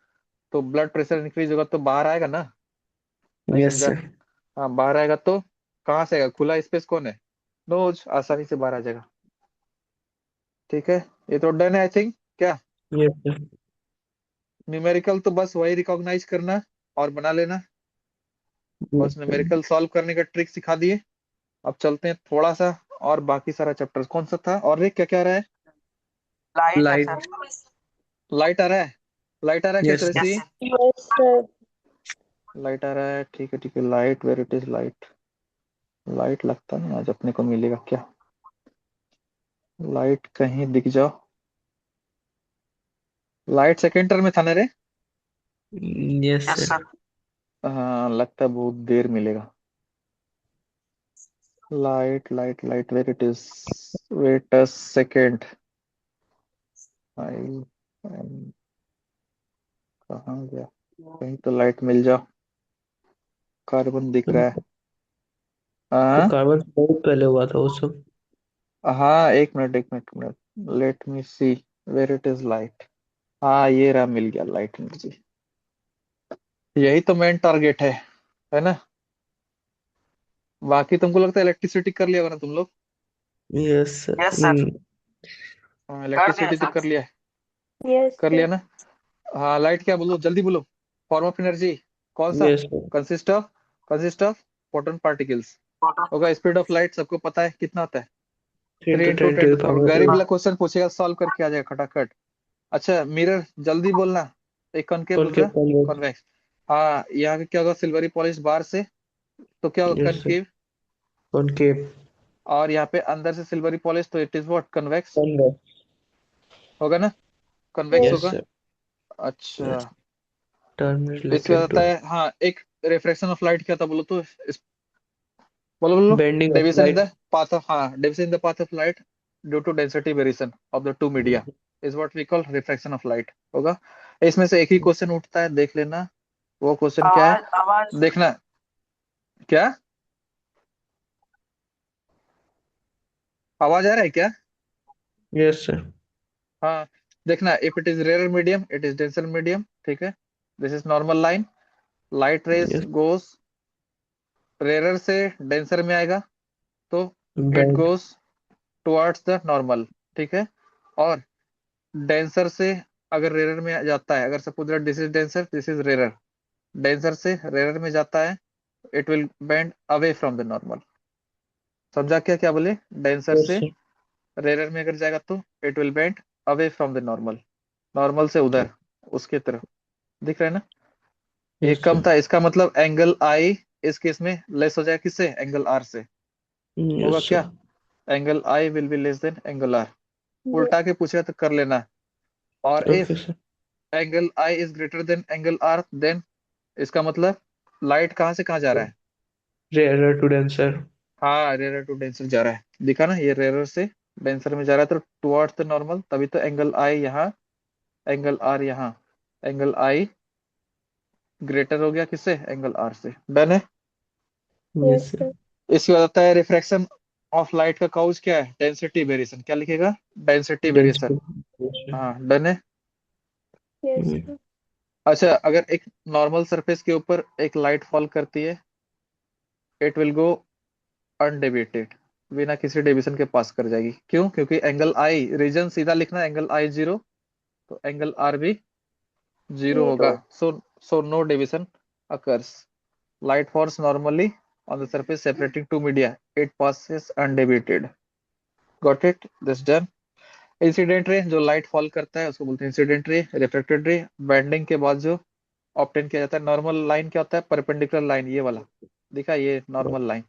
तो ब्लड प्रेशर इंक्रीज होगा तो बाहर आएगा ना? नहीं Yes, समझा? sir. हाँ बाहर आएगा तो कहाँ से आएगा, खुला स्पेस कौन है, नोज, आसानी से बाहर आ जाएगा। ठीक है, ये तो डन है आई थिंक क्या। Yes sir. न्यूमेरिकल तो बस वही रिकॉग्नाइज करना और बना लेना, यस बस सर। न्यूमेरिकल सॉल्व करने का ट्रिक सिखा दिए। अब चलते हैं थोड़ा सा और बाकी सारा चैप्टर कौन सा था, और रे क्या क्या रहा है। लाइट। लाइट आ रहा है, लाइट आ रहा है क्या yes sir. Shreyasi. Yes, sir. Light आ रहा है, ठीक है, light where it is light. Light लगता नहीं आज अपने को मिलेगा क्या, लाइट कहीं दिख जाओ। लाइट सेकेंड टर्म में था ना रे। Yes sir. हाँ लगता है बहुत देर मिलेगा। Light light light where it is, wait a second. आई कहाँ गया, कहीं तो लाइट मिल जाओ। कार्बन दिख रहा है। तो हाँ कार्बन बहुत पहले हुआ था वो सब। हाँ, एक minute let me see where it is light. हाँ ये रहा, मिल गया लाइट एनर्जी। यही तो मेन टारगेट है ना। बाकी तुमको लगता है इलेक्ट्रिसिटी कर लिया होगा ना तुम लोग। Yes sir. हाँ इलेक्ट्रिसिटी तो कर लिया है, Yes, कर sir. लिया ना। हाँ लाइट क्या बोलो, जल्दी बोलो। फॉर्म ऑफ एनर्जी कौन सा, yes sir. Consist of photon particles. होगा स्पीड ऑफ लाइट सबको पता है कितना होता है, ten three two into ten ten two two power. Power गरीब एट। वाला क्वेश्चन पूछेगा सॉल्व करके आ जाएगा खटाखट। अच्छा मिरर जल्दी बोलना, एक कॉनकेव कौन के दूसरा कॉन्वेक्स। कॉन्वेक्स। हाँ यहाँ का क्या होगा, सिल्वरी पॉलिश बार से, तो क्या होगा यस सर। कनकेव। कॉनकेव। और यहाँ पे अंदर से सिल्वरी पॉलिश, तो it is what, convex convex. होगा ना, कन्वेक्स यस Yes. होगा। सर। अच्छा टर्म इसके बाद रिलेटेड आता टू है, हाँ एक रिफ्रैक्शन ऑफ लाइट क्या था बोलो तो बोलो बोलो। Bending of deviation in light. The path of, हाँ deviation in the path of light due to density variation of the two media is what we call refraction of light होगा। इसमें से एक ही क्वेश्चन उठता है, देख लेना वो क्वेश्चन क्या है, देखना क्या, आवाज आ रहा है क्या। Yes sir. हाँ देखना, if it is rare medium it is denser medium, ठीक है। This is normal line, light rays yes. Goes rare से डेंसर में आएगा, तो it bend. Goes towards the normal, ठीक है। और डेंसर से अगर रेयर में जाता है, अगर suppose that this is denser this is rare, denser से रेयर में जाता है, it will bend away from the normal. समझा क्या क्या बोले, डेंसर यस से सर। रेयर में अगर जाएगा तो it will bend away from the normal, normal से उधर उसके तरफ, दिख रहा है ना। ये यस कम सर। था, इसका मतलब एंगल आई इस केस में लेस हो जाएगा किससे, एंगल आर से। होगा यस क्या, sir. Angle i will be less than angle r. Yes. उल्टा के पूछेगा तो कर लेना। और okay if sir. Angle i is greater than angle r then, इसका मतलब लाइट कहाँ से कहाँ जा रहा है। Rare to denser. हाँ रेयर टू डेंसर जा रहा है, दिखा ना, ये रेयर से डेंसर में जा रहा है, तो टुवर्ड्स द नॉर्मल, तभी तो एंगल आई यहाँ, एंगल आर यहाँ, एंगल आई ग्रेटर हो गया किससे, एंगल आर से। डन है। Yes Yes, sir. sir. इसके बाद आता है रिफ्रैक्शन ऑफ लाइट का काउज क्या है, डेंसिटी वेरिएशन, क्या लिखेगा, डेंसिटी वेरिएशन। डेंसिटी। हाँ डन है। Yes, sir. अच्छा अगर एक नॉर्मल सरफेस के ऊपर एक लाइट फॉल करती है, इट विल गो अनडेविएटेड, बिना किसी डेविएशन के पास कर जाएगी, क्यों, क्योंकि एंगल आई रीजन सीधा लिखना, एंगल आई जीरो, तो एंगल आर भी जीरो होगा, Zero. So no deviation occurs. Light falls normally on the surface separating two media, it passes undeviated. Got it, this done. Incident ray जो लाइट फॉल करता है उसको बोलते हैं incident ray. Reflected ray bending के बाद जो ऑब्टेन किया जाता है, नॉर्मल लाइन क्या होता है, परपेंडिकुलर लाइन, ये वाला दिखा, ये नॉर्मल लाइन,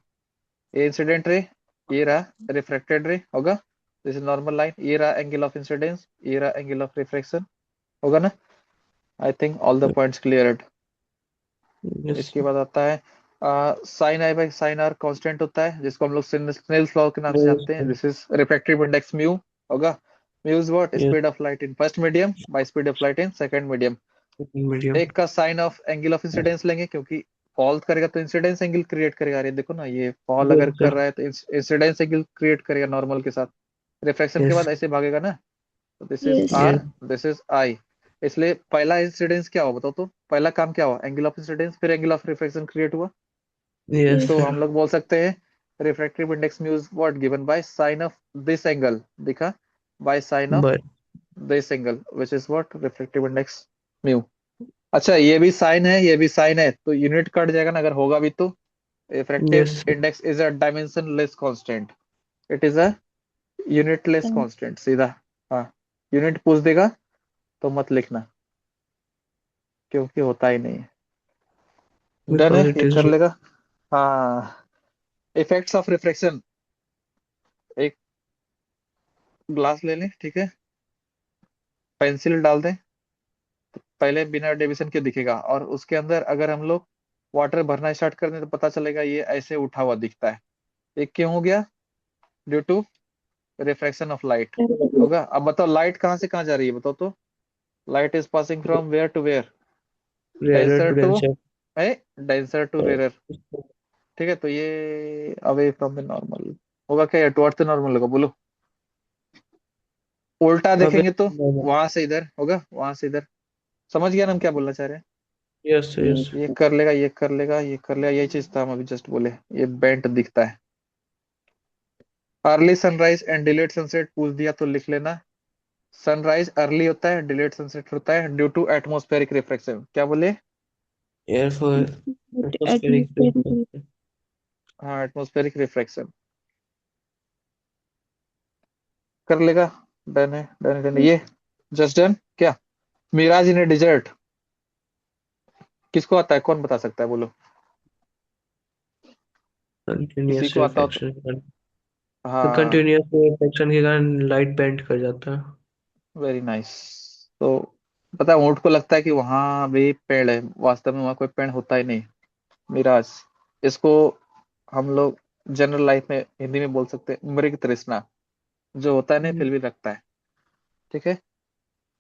ये इंसिडेंट रे, ये रहा रिफ्रैक्टेड रे होगा, दिस इज नॉर्मल लाइन, ये रहा एंगल ऑफ इंसिडेंस, ये रहा एंगल ऑफ रिफ्रैक्शन होगा ना। I think all the points clear. Yes इसके बाद आता है sine i by sine r constant होता है, जिसको हम लोग स्नेल्स लॉ के नाम से जानते हैं, sir. This is refractive index mu होगा। Mu is what, yes. Speed of light in first medium by speed of light in second medium. Medium. एक का sine of angle of incidence लेंगे, क्योंकि फॉल करेगा तो इंसिडेंस एंगल क्रिएट करेगा, अरे देखो ना ये फॉल अगर यस कर सर। रहा है तो इंसिडेंस एंगल क्रिएट करेगा नॉर्मल के साथ, रिफ्रैक्शन के यस। बाद ऐसे भागेगा ना, तो this is Yes. R, yes. This is i. इसलिए पहला इंसिडेंस क्या हुआ बताओ तो, पहला काम क्या हुआ, एंगल ऑफ इंसिडेंस, फिर एंगल ऑफ रिफ्रैक्शन क्रिएट हुआ, Yes, तो sir. हम लोग बोल सकते हैं refractive index mu is what given by sine of this angle, दिखा, by sine of But this angle which is what refractive index mu. अच्छा ये भी साइन है, ये भी साइन है, तो यूनिट कट जाएगा ना अगर होगा भी तो। Refractive yes, index is a dimensionless constant, it is a unitless constant सीधा। हाँ, यूनिट पूछ देगा तो मत लिखना, क्योंकि होता ही नहीं है। डन है, because it ये is कर लेगा। हाँ, इफेक्ट्स ऑफ रिफ्रैक्शन, एक ग्लास ले लें, ठीक है, पेंसिल डाल दें, पहले बिना डिविजन के दिखेगा, और उसके अंदर अगर हम लोग वाटर भरना स्टार्ट कर दें तो पता चलेगा ये ऐसे उठा हुआ दिखता है। ये क्यों हो गया? Due to refraction of light. होगा। अब बताओ लाइट कहाँ से कहाँ जा रही है, बताओ तो। Light is passing from where to where? rarer denser to to, denser. है, डेंसर टू रेयर। ठीक है, तो ये अवे फ्रॉम द नॉर्मल होगा क्या, टुवर्ड्स द नॉर्मल होगा, बोलो। उल्टा Away देखेंगे तो from normal. वहां से इधर होगा, वहां से इधर। समझ गया ना हम क्या बोलना चाह रहे हैं? Yes, yes. ये कर लेगा, ये कर लेगा, ये कर लेगा, यही चीज था हम अभी जस्ट बोले। ये बेंट दिखता है। Early sunrise and delayed sunset पूछ दिया तो लिख लेना। सनराइज अर्ली होता है, डिलेड सनसेट होता है ड्यू टू एटमॉस्फेरिक रिफ्रैक्शन। क्या बोले? Air for atmospheric atmospheric pressure. हाँ, एटमॉस्फेरिक रिफ्रैक्शन। कर लेगा। डन है, डन है, डन है। ये जस्ट डन क्या? मिराज इन ए डिजर्ट किसको आता है, कौन बता सकता है, बोलो। किसी Continuous को आता हो तो। reflection. तो हाँ, कंटिन्यूअस रिफ्लेक्शन के कारण लाइट बेंड कर जाता है। Very nice. तो पता है ऊंट को लगता है कि वहां भी पेड़ है, वास्तव में वहां कोई पेड़ होता ही नहीं। मिराज, इसको हम लोग जनरल लाइफ में हिंदी में बोल सकते हैं मृग तृष्णा, जो होता है नहीं फिर भी लगता है। ठीक है।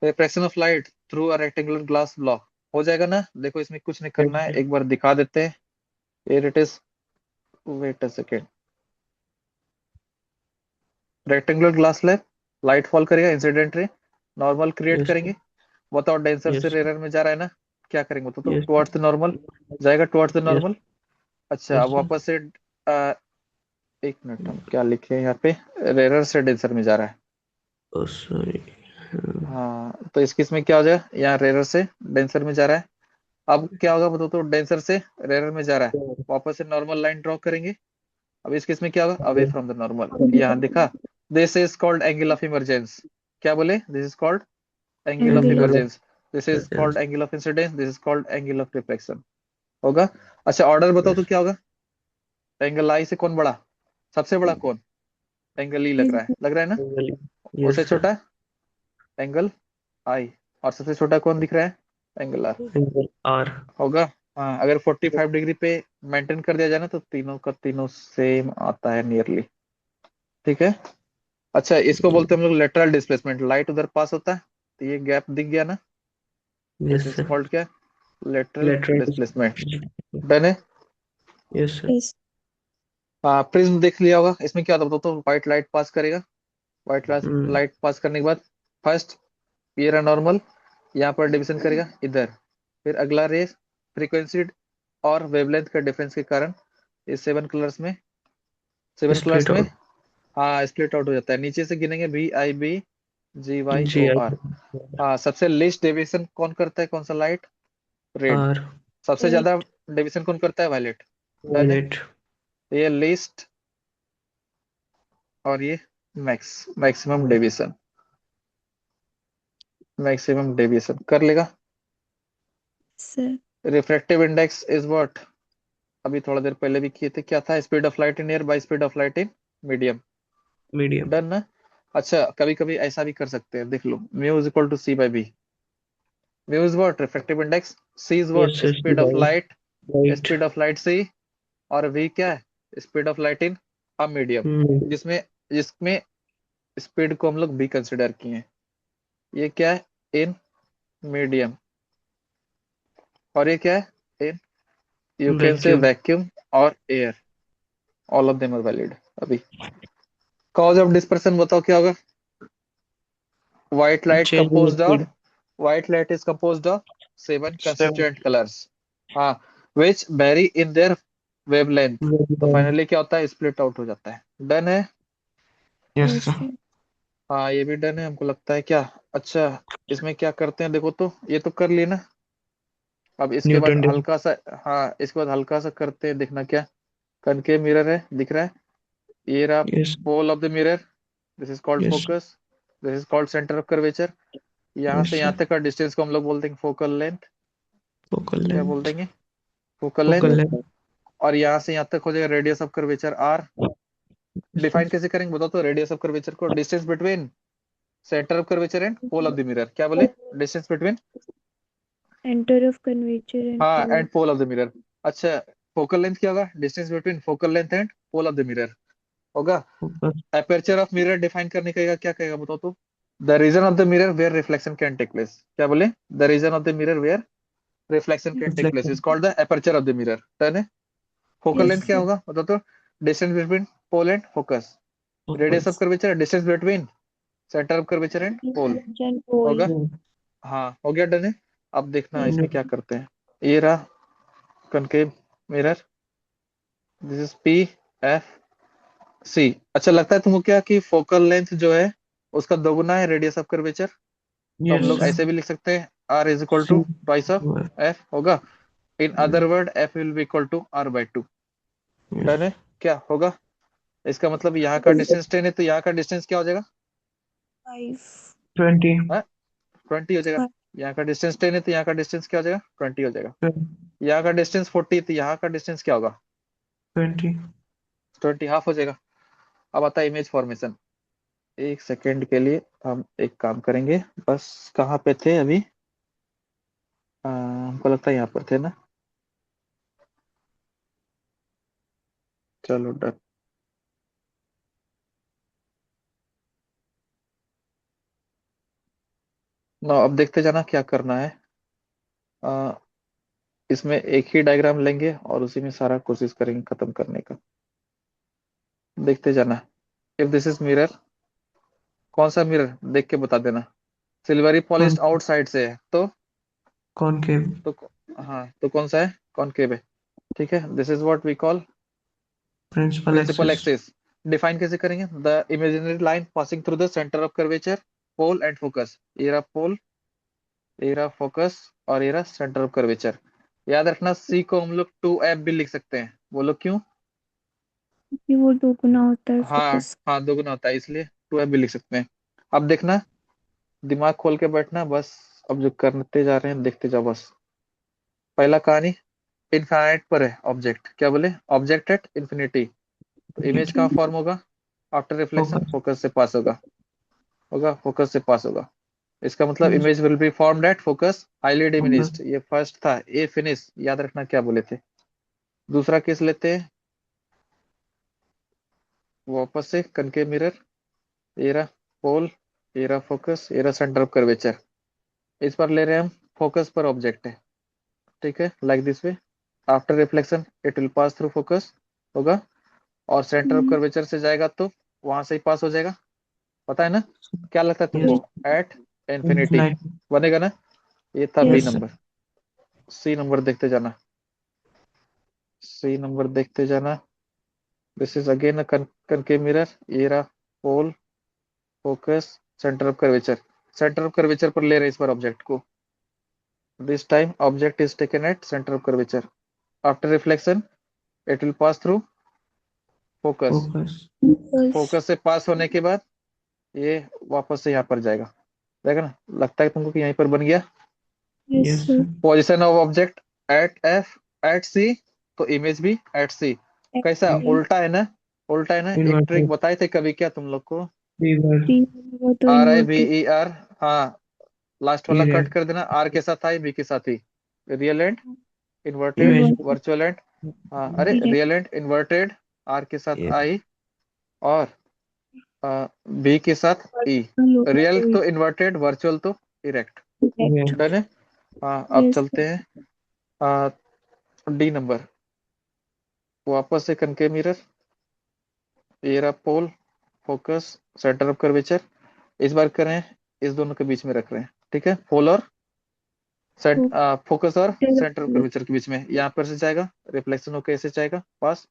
Refraction of light through a rectangular glass block हो जाएगा ना, देखो इसमें कुछ नहीं करना है, एक बार दिखा देते हैं। Here it is, wait a second. Rectangular glass slab, light fall करेगा, incident ray, normal create yes करेंगे। बताओ डेंसर से यस रेयर में जा रहा है ना, क्या करेंगे तो यस टुवर्ड्स द नॉर्मल जाएगा, टुवर्ड्स द यस नॉर्मल। अच्छा यस अब वापस से एक मिनट, हम क्या लिखे हैं यहाँ पे, रेयर से डेंसर में जा रहा है। ओ सॉरी। हाँ, तो इस केस में क्या हो जाएगा, यहाँ रेयर से डेंसर में जा रहा है। अब क्या होगा बताओ तो, डेंसर से रेयर में जा रहा है, वापस से नॉर्मल लाइन ड्रॉ करेंगे। अब इस केस में क्या होगा, अवे फ्रॉम द नॉर्मल, यहाँ दिखा। This is called angle of emergence. क्या बोले? This is called angle of angle of emergence. This is called angle of incidence, this is called angle of reflection. होगा। अच्छा ऑर्डर बताओ तो क्या होगा। एंगल आई से कौन बड़ा, सबसे बड़ा कौन? एंगल ई लग रहा है ना। उससे यस सर। छोटा एंगल आई, और सबसे छोटा कौन दिख रहा है? Angle r. Angle r. होगा। हाँ, अगर 45 डिग्री पे मेंटेन कर दिया जाए ना तो तीनों का तीनों सेम आता है नियरली। ठीक है। अच्छा इसको बोलते हैं हम लोग लेटरल डिस्प्लेसमेंट, लाइट उधर पास होता है तो ये गैप दिख गया ना, this yes is sir. Called क्या, लेटरल लेटरल। डिस्प्लेसमेंट। डन है। Yes sir. is हाँ, प्रिज्म देख लिया होगा, इसमें क्या होता है बताओ तो, व्हाइट लाइट पास करेगा। व्हाइट लाइट पास करने के बाद फर्स्ट ये रहा नॉर्मल, यहाँ पर डिवीजन करेगा इधर, फिर अगला रे फ्रीक्वेंसी और वेवलेंथ का डिफरेंस के कारण इस सेवन कलर्स स्प्लिट में, आउट। हाँ स्प्लिट आउट हो जाता है। नीचे से गिनेंगे VIB GYOR। जी हाँ, सबसे लेस्ट डेविएशन कौन करता है, कौन सा लाइट? रेड। आर। सबसे red, ज्यादा डेविएशन कौन करता है? वायलेट। डन है। वायलेट। तो ये लीस्ट और ये मैक्सिमम डेविएशन, मैक्सिमम डेविएशन कर लेगा। sir, refractive index is what, अभी थोड़ा देर पहले भी किए थे, क्या था? Speed of light in air by speed of light in medium. Medium. Done ना। अच्छा कभी कभी ऐसा भी कर सकते हैं, देख लो, mu is equal to C/B। Mu is what, refractive index, C is yes what, sir. Speed of light, right. Speed of light C, और वी क्या है, speed of light in a medium, जिसमें जिसमें स्पीड को हम लोग भी कंसिडर किए हैं। ये क्या है, इन मीडियम, और ये क्या है, in, you can say vacuum. Vacuum और air, all of them are valid. अभी कॉज ऑफ डिस्पर्सन बताओ क्या होगा। White light change in composed of, speed. white light is composed of seven 7। constituent colors, which vary in their wavelength. तो Wavelength. फाइनली क्या होता है, स्प्लिट आउट हो जाता है। डन है। Yes, yes sir. sir, हाँ ये भी डन है, हमको लगता है क्या। अच्छा, इसमें क्या करते हैं देखो, तो ये तो कर लिए ना। अब इसके बाद Newton did. हल्का सा, हाँ इसके बाद हल्का सा करते हैं, देखना क्या। कनकेव मिरर है, दिख रहा है। ये रहा Yes, pole of the mirror, this is called yes, focus, this is called centre of curvature. यहाँ yes, से यहाँ sir. तक का डिस्टेंस को हम लोग बोलते हैं फोकल लेंथ। Focal क्या बोल length. देंगे, focal length. Focal yes length. sir, और यहाँ से यहाँ तक हो जाएगा radius of curvature r. Yes, sir. Define कैसे करेंगे बताओ तो, रेडियस ऑफ कर्वेचर को distance between centre of curvature and pole of the mirror, क्या बोले, distance between, center of curvature and हाँ pole and pole of the mirror. अच्छा, फोकल लेंथ क्या होगा, distance between focal length and pole of the mirror होगा। Focus. Aperture of mirror define करने का क्या कहेगा बताओ तो, the region of the mirror where reflection can take place, क्या बोले, the region of the mirror where reflection can take place is Reflection. Called the aperture of the mirror. Turn है। फोकल yes लेंथ क्या sir, होगा बताओ तो, distance between pole and focus. Radius of Focus. Curvature, distance between centre of curvature and pole and pole होगा। Yeah. हाँ हो गया, डन है। अब देखना yes इसमें क्या Newton. करते हैं। ये रहा concave mirror, this is P F C. अच्छा लगता है तुमको क्या कि फोकल लेंथ जो है उसका दोगुना है रेडियस ऑफ कर्वेचर। तो हम Yes, लोग yes sir. ऐसे भी लिख सकते हैं, r is equal to C. Twice of Well, f होगा। In yeah. Other word f will be equal to r by two. Yes. Done है। क्या होगा, इसका मतलब यहाँ का yes डिस्टेंस 10 है, तो यहाँ का डिस्टेंस क्या हो जाएगा, 5 20. हाँ 20 हो जाएगा। 5 यहाँ का डिस्टेंस 10 है तो यहाँ का डिस्टेंस क्या हो जाएगा, 20 हो जाएगा। 20. यहाँ का डिस्टेंस 40 है तो यहाँ का डिस्टेंस क्या होगा, 20. 20 हाफ हो जाएगा। अब आता है इमेज फॉर्मेशन। एक सेकेंड के लिए हम एक काम करेंगे, बस कहाँ पे थे अभी, हमको लगता है यहाँ पर थे ना। चलो डन। नो अब देखते जाना क्या करना है। अ, इसमें एक ही डायग्राम लेंगे और उसी में सारा कोशिश करेंगे खत्म करने का। देखते जाना। इफ दिस इज मिरर, कौन सा मिरर देख के बता देना। सिल्वरी पॉलिश्ड Con- आउटसाइड से है तो Concave. तो हाँ तो कौन सा है, कॉनकेव है। ठीक है, this is what we call Principal principal axis. Axis. Define कैसे करेंगे, the imaginary line passing through the centre of curvature, pole and focus. ये रहा पोल, ये रहा फोकस, और ये रहा सेंटर ऑफ कर्वेचर। याद रखना सी को हम लोग 2f भी लिख सकते हैं, बोलो क्यों। कि वो दोगुना होता है हाँ फोकस। हाँ दोगुना होता है इसलिए 2f भी लिख सकते हैं। अब देखना, दिमाग खोल के बैठना बस। अब जो करते जा रहे हैं देखते जाओ बस। पहला कहानी, इनफाइनाइट पर है ऑब्जेक्ट, क्या बोले, ऑब्जेक्ट एट इन्फिनिटी। तो इमेज ठीक है कहाँ फॉर्म होगा, आफ्टर रिफ्लेक्शन Focus. फोकस से पास होगा, होगा फोकस से पास होगा। इसका मतलब Yes. Image will be formed at focus highly Focus. Diminished. ये फर्स्ट था, ए फिनिश याद रखना क्या बोले थे। दूसरा केस लेते हैं, वापस से कनकेव मिरर, ये रहा पोल, ये रहा फोकस, ये रहा सेंटर ऑफ कर्वेचर। इस पर ले रहे हैं हम फोकस पर ऑब्जेक्ट है, ठीक है, like this way. After reflection it will pass through focus होगा, और सेंटर ऑफ कर्वेचर से जाएगा तो वहां से ही पास हो जाएगा, पता है ना। क्या लगता है Yes. तुमको, एट इंफिनिटी Infinite. बनेगा ना। ये था B Yes, yes sir. Number. C number देखते जाना, सी नंबर देखते जाना। This is again a concave mirror, ये रहा pole, focus, centre of curvature. Centre of curvature पर ले रहे हैं इस बार ऑब्जेक्ट को। This time object is taken at centre of curvature. After reflection it will pass through focus. Focus. Yes focus से पास होने के बाद ये वापस से यहाँ पर जाएगा, जाएगा ना। लगता है तुमको कि यहीं पर बन गया। Yes Yes, sir sir. Position of object at F at C, तो इमेज भी एट सी। कैसा Yes. उल्टा है ना, उल्टा है ना। एक ट्रिक Inverted. बताए थे कभी क्या तुम लोग को, Reverse. वो तो R I B inverted E R, हाँ लास्ट वाला कट Erect. कर देना, आर के साथ आई बी के साथ ही। Real and inverted, Image. Inverted virtual and, हाँ अरे रियल एंड इन्वर्टेड, आर के साथ Yeah. आई, और बी के साथ ई। रियल तो इन्वर्टेड, वर्चुअल तो इरेक्ट। Yeah. डन है। हाँ अब यस चलते हैं डी नंबर। वापस से कनकेव मिरर, ये रहा pole, focus, centre of curvature. इस बार करें इस दोनों के बीच में रख रहे हैं, ठीक है, पोल और फोकस और सेंटर ऑफ टेलीस्कोप कर्वेचर के बीच में, यहाँ पर से जाएगा, रिफ्लेक्शन होकर ऐसे जाएगा पास,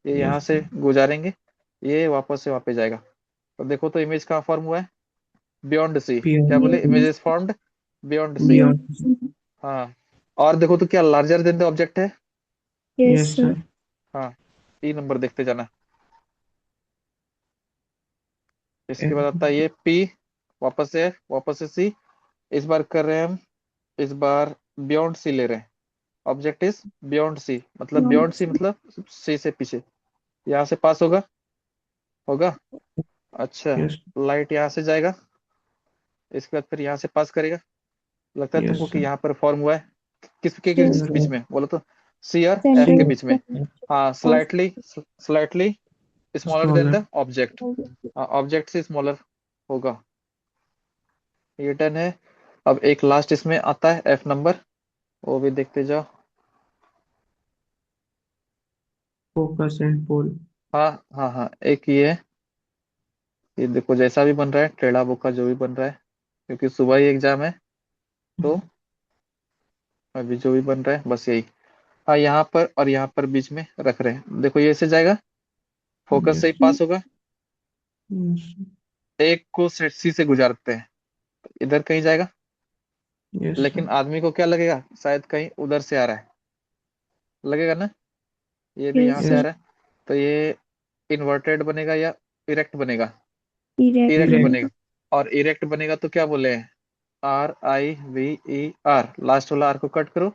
ये यहाँ यस से गुजारेंगे, ये वापस से वहाँ पे जाएगा। तो देखो तो इमेज कहाँ फॉर्म हुआ है, बियॉन्ड सी, क्या बोले, beyond image is formed beyond C. Beyond हाँ, और देखो तो क्या लार्जर देन द ऑब्जेक्ट है। यस यस सर सर हाँ, ई नंबर देखते जाना। इसके बाद एफ आता है ये पी, वापस से सी, इस बार कर रहे हैं हम, इस बार बियॉन्ड सी ले रहे हैं, ऑब्जेक्ट इज बियॉन्ड सी, मतलब बियॉन्ड सी मतलब सी से पीछे, यहाँ से पास होगा, होगा। अच्छा, यस लाइट यहाँ से जाएगा, इसके बाद फिर यहाँ से पास करेगा, लगता है यस तुमको कि सर यहाँ पर फॉर्म हुआ है, किस यस बीच में बोलो तो, सी और एफ सेंटर के सी बीच में। हाँ, of slightly slightly smaller than smaller the object, object से स्मॉलर होगा, ये डन है। अब एक लास्ट इसमें आता है एफ नंबर, वो भी देखते जाओ। फोकस एंड पोल हाँ हाँ हाँ, एक ये है, ये देखो जैसा भी बन रहा है, टेढ़ा बोका जो भी बन रहा है, क्योंकि सुबह ही एग्जाम है, तो अभी जो भी बन रहा है बस यही। हाँ, यहाँ पर और यहाँ पर बीच में रख रहे हैं, देखो ये ऐसे जाएगा, फोकस से यस ही पास होगा, यस एक को सेट सी से गुजारते हैं, इधर कहीं जाएगा, यस लेकिन सर आदमी को क्या लगेगा, शायद कहीं उधर से आ रहा है, लगेगा ना, ये भी यहाँ यस से आ यस सर रहा है, तो ये इन्वर्टेड बनेगा या इरेक्ट बनेगा, इरेक्ट इरेक्ट बनेगा। और इरेक्ट बनेगा तो क्या बोले, RIVER, लास्ट वाला आर को कट करो,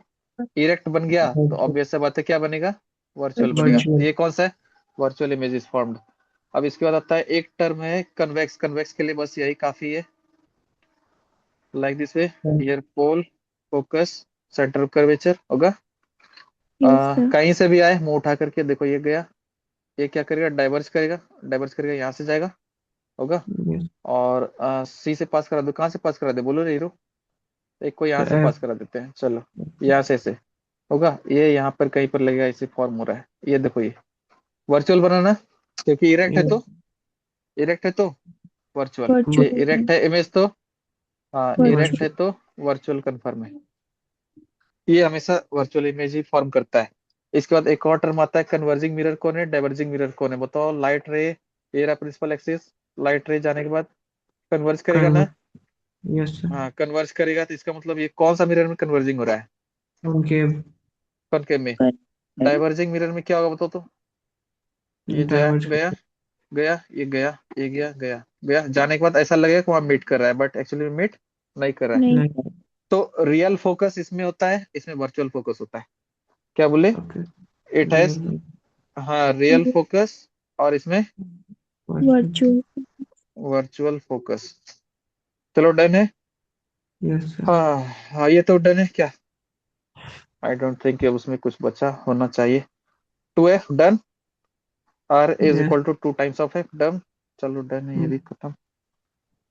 इरेक्ट बन गया तो ऑब्वियस सा बात है क्या बनेगा, वर्चुअल बनेगा। वर्चुअल वर्चुअल ये कौन सा है, वर्चुअल इमेज इज फॉर्म्ड। अब इसके बाद आता है एक टर्म है कन्वेक्स, कन्वेक्स के लिए बस यही काफी है, like this way, here pole, focus, centre of curvature होगा। यस सर कहीं से भी आए मुंह उठा करके देखो, ये गया, ये क्या करेगा, डाइवर्ज करेगा, डाइवर्ज करेगा यहाँ से जाएगा, होगा। यस और सी से पास करा दो, कहाँ से पास करा दे बोलो रे हीरो, एक को यहाँ से एफ पास करा देते हैं, चलो यहाँ से ऐसे होगा, ये यहाँ पर कहीं पर लगेगा, इसे फॉर्म हो रहा है, ये देखो ये वर्चुअल बनाना, क्योंकि इरेक्ट है यस तो, इरेक्ट है तो वर्चुअल, ये वर्चुअल इरेक्ट है इमेज तो, हाँ इरेक्ट वर्चुअल है तो वर्चुअल कंफर्म है, ये हमेशा वर्चुअल इमेज ही फॉर्म करता है। इसके बाद एक और टर्म आता है कन्वर्जिंग मिरर कौन है, डाइवर्जिंग मिरर कौन है, बताओ। लाइट रे, ये रहा प्रिंसिपल एक्सिस, लाइट रे जाने के बाद कन्वर्ज करेगा ना, कन्वर्ट यस सर हाँ कन्वर्ज करेगा, तो इसका मतलब ये कौन सा मिरर में कन्वर्जिंग हो रहा है, कॉनकेव कॉनकेव में। कर डाइवर्जिंग मिरर में क्या होगा बताओ तो, ये जो है डाइवर्ज गया, गया, ये गया, ये गया, गया, गया, जाने के बाद ऐसा लगेगा कि वहां मीट कर रहा है, बट एक्चुअली मीट नहीं कर रहा है। नहीं नहीं तो रियल फोकस इसमें होता है, इसमें वर्चुअल फोकस होता है, क्या बोले, ओके इट हैज, रियल हाँ रियल फोकस, और इसमें वर्चुअल वर्चुअल वर्चुअल फोकस। चलो डन है। यस सर हाँ हाँ, ये तो डन है क्या, आई डोंट थिंक अब उसमें कुछ बचा होना चाहिए। 2F done, R is yes equal to 2 times of F done, चलो डन है, ये भी खत्म।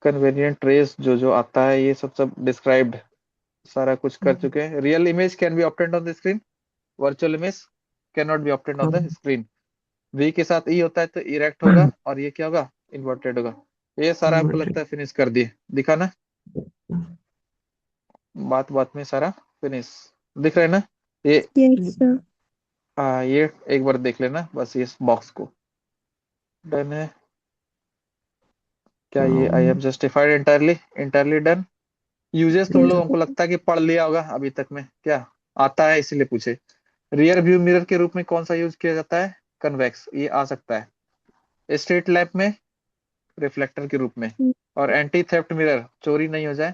कन्वेनियंट ट्रेस जो जो आता है ये सब सब डिस्क्राइब्ड, सारा कुछ कर चुके हैं। Real image can be obtained on the screen, virtual image can not be obtained on the screen. V के साथ E होता है तो इरेक्ट होगा, और ये क्या होगा, इन्वर्टेड होगा। ये सारा हमको लगता है फिनिश कर दिए, दिखा ना, बात बात में सारा फिनिश दिख रहा है ना। ये यस सर ये एक बार देख लेना बस, ये बॉक्स को डन है क्या, ये I am justified entirely, entirely done. Uses तुम यस लोग हमको लगता है कि पढ़ लिया होगा अभी तक में, क्या आता है इसलिए पूछे। रियर व्यू मिरर के रूप में कौन सा यूज किया जाता है, कन्वेक्स, ये आ सकता है। स्ट्रीट लैम्प में रिफ्लेक्टर के रूप में, और एंटी थेफ्ट मिरर, चोरी नहीं हो जाए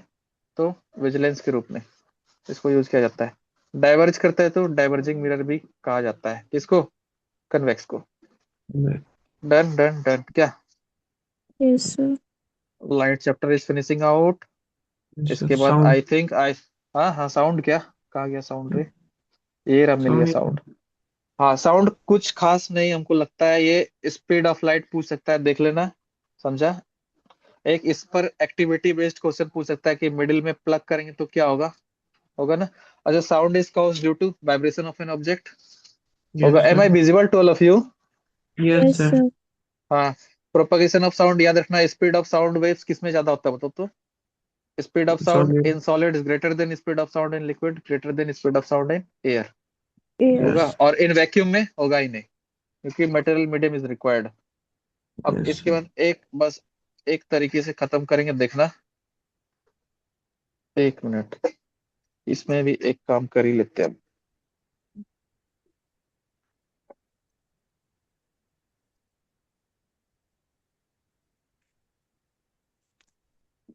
तो विजिलेंस के रूप में इसको यूज किया जाता है। डाइवर्ज करता है तो डाइवर्जिंग मिरर भी कहा जाता है, किसको, कन्वेक्स को। डन डन डन क्या, yes sir light chapter is finishing out. इसके बाद साउंड आई थिंक आई, हाँ हाँ साउंड क्या, कहा गया साउंड रे, ये रहा मिल गया साउंड साउंड। हाँ साउंड कुछ खास नहीं हमको लगता है, ये स्पीड ऑफ लाइट पूछ सकता है, देख लेना, समझा। एक इस पर एक्टिविटी बेस्ड क्वेश्चन पूछ सकता है कि मिडिल में प्लग करेंगे तो क्या होगा, होगा ना। अच्छा, sound is caused due to vibration of an object, होगा। Yes am sir I visible to all of you, yes yes sir sir हाँ। प्रोपगेशन ऑफ साउंड याद रखना, स्पीड ऑफ साउंड वेव्स किसमें ज्यादा होता है बताओ तो, speed of sound solid. In solid is greater then speed of sound in liquid, greater than speed of sound in air, Air. होगा। Yes, और इन वैक्यूम में होगा ही नहीं, क्योंकि मटेरियल मीडियम इज रिक्वायर्ड। अब yes, इसके sir. बाद एक बस एक तरीके से खत्म करेंगे, देखना। एक मिनट, इसमें भी एक काम कर ही लेते हैं अब।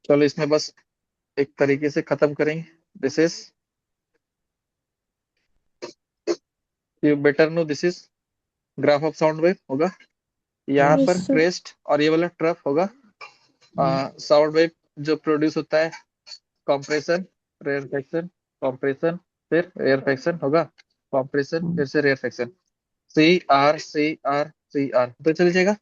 चलो इसमें बस एक तरीके से खत्म करेंगे। This is, you better know, this is graph of sound wave, होगा। यहाँ Yes, Yes, पर sir. क्रेस्ट और ये वाला ट्रफ होगा। yes, साउंड वेव जो प्रोड्यूस होता है, कंप्रेशन, रेयरफेक्शन, कंप्रेशन, फिर रेयरफेक्शन, होगा। कंप्रेशन mm, फिर से रेयरफेक्शन, सी आर तो चल जाएगा।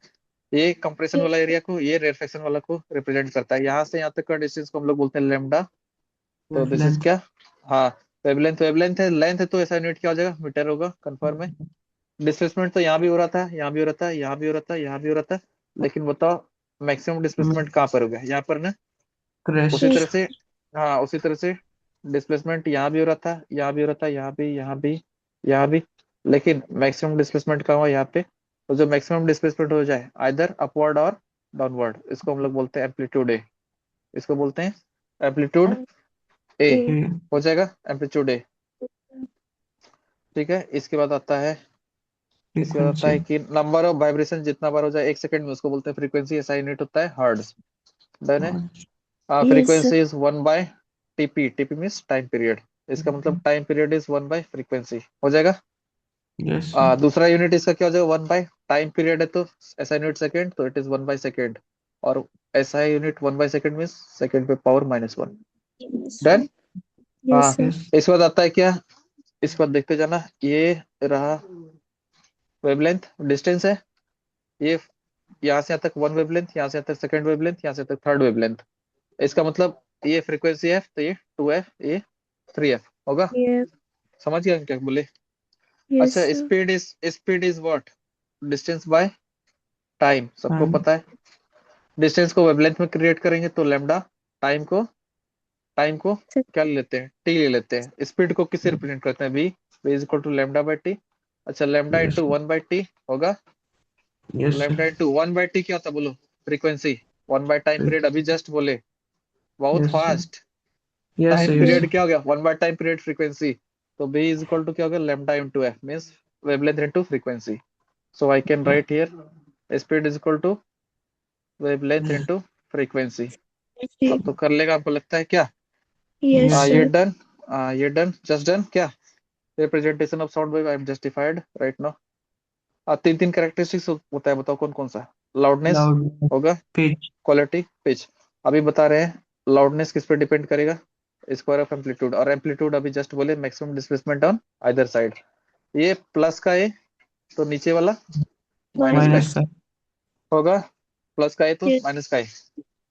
ये कंप्रेशन Yes, वाला sir. एरिया को, ये रेयरफेक्शन वाला को रिप्रेजेंट करता है। यहाँ से यहाँ तक का डिस्टेंस को हम लोग बोलते हैं लेमडा। तो दिस इज wavelength. क्या, हाँ, वेवलेंथ, वेवलेंथ है, लेंथ है तो ऐसा यूनिट क्या हो जाएगा, मीटर होगा, कंफर्म है। डिस्प्लेसमेंट तो यहाँ भी हो रहा था, यहाँ भी हो रहा था, यहाँ भी हो रहा था, यहाँ भी हो रहा था, लेकिन बताओ मैक्सिमम डिस्प्लेसमेंट Mm, कहाँ पर हो गया, यहाँ पर ना। उसी crest. तरह Yes. से, हाँ उसी तरह से डिस्प्लेसमेंट यहाँ भी हो रहा था, यहाँ भी हो रहा था, यहाँ भी, यहाँ भी, यहाँ भी, लेकिन मैक्सिमम डिस्प्लेसमेंट कहाँ हुआ, यहाँ पे। तो जो मैक्सिमम डिस्प्लेसमेंट हो जाए आइदर अपवर्ड और डाउनवर्ड, इसको हम लोग बोलते हैं एम्पलीट्यूड ए, इसको बोलते हैं एम्पलीट्यूड ए, A. A. हो जाएगा एम्पलीट्यूड ए। ठीक है, इसके बाद आता है, इसके बाद आता है Frequency. कि नंबर ऑफ वाइब्रेशन जितना बार हो जाए एक सेकंड में, उसको बोलते हैं फ्रीक्वेंसी, ऐसा यूनिट होता है हर्ट्ज। डन है। Hertz. Yes, sir. Frequency is 1 by TP, TP means time period, इसका मतलब time period is 1 by frequency, हो जाएगा। Yes, sir. दूसरा यूनिट इसका क्या हो जाएगा, 1 बाय टाइम पीरियड है तो ऐसा यूनिट सेकेंड, तो इट इज 1 बाय सेकेंड। और ऐसा unit 1 by second means second पे power -1। Yes, done. sir. Yes, हाँ, sir. Yes, इसके बाद आता है क्या, इसके बाद देखते जाना, ये रहा वेवलेंथ, डिस्टेंस है ये, यहाँ से यहाँ तक वन वेवलेंथ, यहाँ से यहाँ तक सेकंड वेवलेंथ, यहाँ से यहाँ तक थर्ड वेवलेंथ। इसका मतलब ये फ्रीक्वेंसी एफ, तो ये 2F, ये 3F होगा। Yeah. समझ गया क्या बोले। Yes, अच्छा, sir. Speed is what, distance by time, सबको time. पता है। डिस्टेंस को वेवलेंथ में क्रिएट करेंगे तो लेमडा, टाइम को Sir. क्या ले लेते हैं, टी ले लेते हैं। स्पीड को किससे रिप्रेजेंट करते हैं, B is equal to lambda by T. अच्छा, लेमडा Yes, इंटू 1/t होगा। yes, sir. Lambda into 1/t क्या होता है बोलो, frequency. 1 by time Fre- period, अभी जस्ट बोले, बहुत Yes, sir. Fast. Yes, time sir. Yes, Yeah. sir. Period क्या हो गया, 1 बाय टाइम पीरियड फ्रीक्वेंसी। तो बी इज इक्वल टू क्या हो गया, lambda into F means wavelength into frequency. So I can write here speed is equal to wavelength into frequency. अब Okay. तो कर लेगा, आपको लगता है क्या। Yes, Yes, ये sir. डन, ये डन, जस्ट डन क्या, representation of sound wave I am justified right now. तीन तीन कैरेक्टरिस्टिक्स होता है, बताओ कौन कौन सा। लाउडनेस loud होगा, pitch. Quality, pitch. अभी बता रहे हैं लाउडनेस किस पे डिपेंड करेगा, स्क्वायर ऑफ एम्पलीट्यूड। और एम्पलीट्यूड अभी जस्ट बोले maximum displacement on either side. ये प्लस का है तो नीचे वाला माइनस का Minus. Minus है, का. होगा। प्लस का है तो Yes. माइनस का है।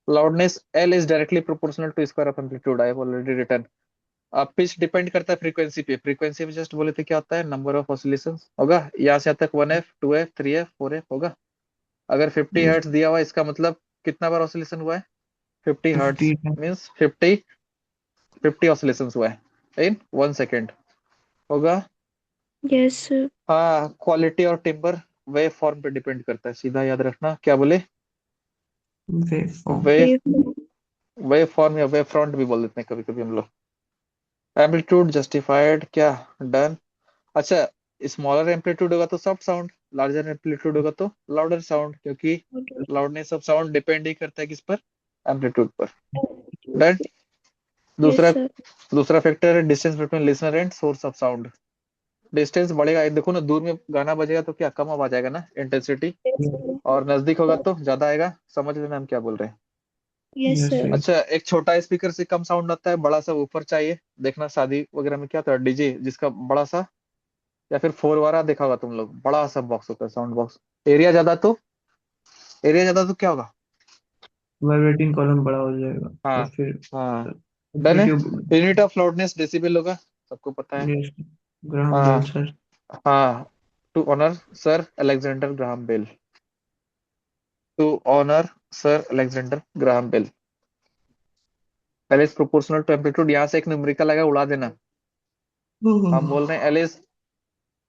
Loudness L is directly proportional to square of amplitude, I have already written. अब पिच डिपेंड करता है फ्रीक्वेंसी पे, फ्रीक्वेंसी में जस्ट बोले थे क्या होता है, नंबर ऑफ ऑसिलेशन, होगा। यहाँ से यहाँ तक 1F, 2F, 3F, 4F होगा। अगर 50 Yes, हर्ट्ज दिया हुआ है, इसका मतलब कितना बार ऑसिलेशन हुआ है, 50 हर्ट्ज 50 times. मीन्स 50 ऑसिलेशन हुआ है इन 1 सेकेंड, होगा। Yes, sir. हाँ, क्वालिटी और टिम्बर वेव फॉर्म पे डिपेंड करता है, सीधा याद रखना, क्या बोले, Waveform. Wave, Wave. Wave form या वेव फ्रंट भी बोल देते हैं कभी कभी हम लोग। एम्पलीट्यूड जस्टिफाइड क्या, डन। अच्छा, स्मॉलर एम्पलीट्यूड होगा तो सॉफ्ट साउंड, लार्जर एम्पलीट्यूड होगा तो लाउडर साउंड, क्योंकि लाउडनेस ऑफ साउंड डिपेंड ही करता है किस पर, एम्पलीट्यूड पर। डन। Yes, दूसरा, sir. दूसरा फैक्टर है distance between listener and source of sound. Distance बढ़ेगा, ये देखो ना, दूर में गाना बजेगा तो क्या कम आवाज आएगा ना, इंटेंसिटी। Yes, Yes, sir. और नजदीक होगा तो ज्यादा आएगा, समझ लेना हम क्या बोल रहे हैं। Yes, yes, sir. yes. अच्छा, एक छोटा स्पीकर से कम साउंड आता है, बड़ा सा ऊपर चाहिए। देखना शादी वगैरह में क्या होता है, डीजे जिसका बड़ा सा, या फिर फोर वाला देखा होगा तुम लोग, बड़ा सा बॉक्स होता है, साउंड बॉक्स। एरिया ज्यादा तो, एरिया ज्यादा तो क्या होगा, Vibrating column बड़ा हो जाएगा हाँ, और फिर हाँ, डन है। amplitude. Unit of loudness decibel होगा, सबको पता है। Yes, Graham Bell, हाँ, sir. हाँ, to honour sir Alexander Graham Bell, to honour sir Alexander Graham Bell. L is proportional to amplitude, यहाँ से एक न्यूमेरिकल आएगा, उड़ा देना। हम बोल रहे हैं L is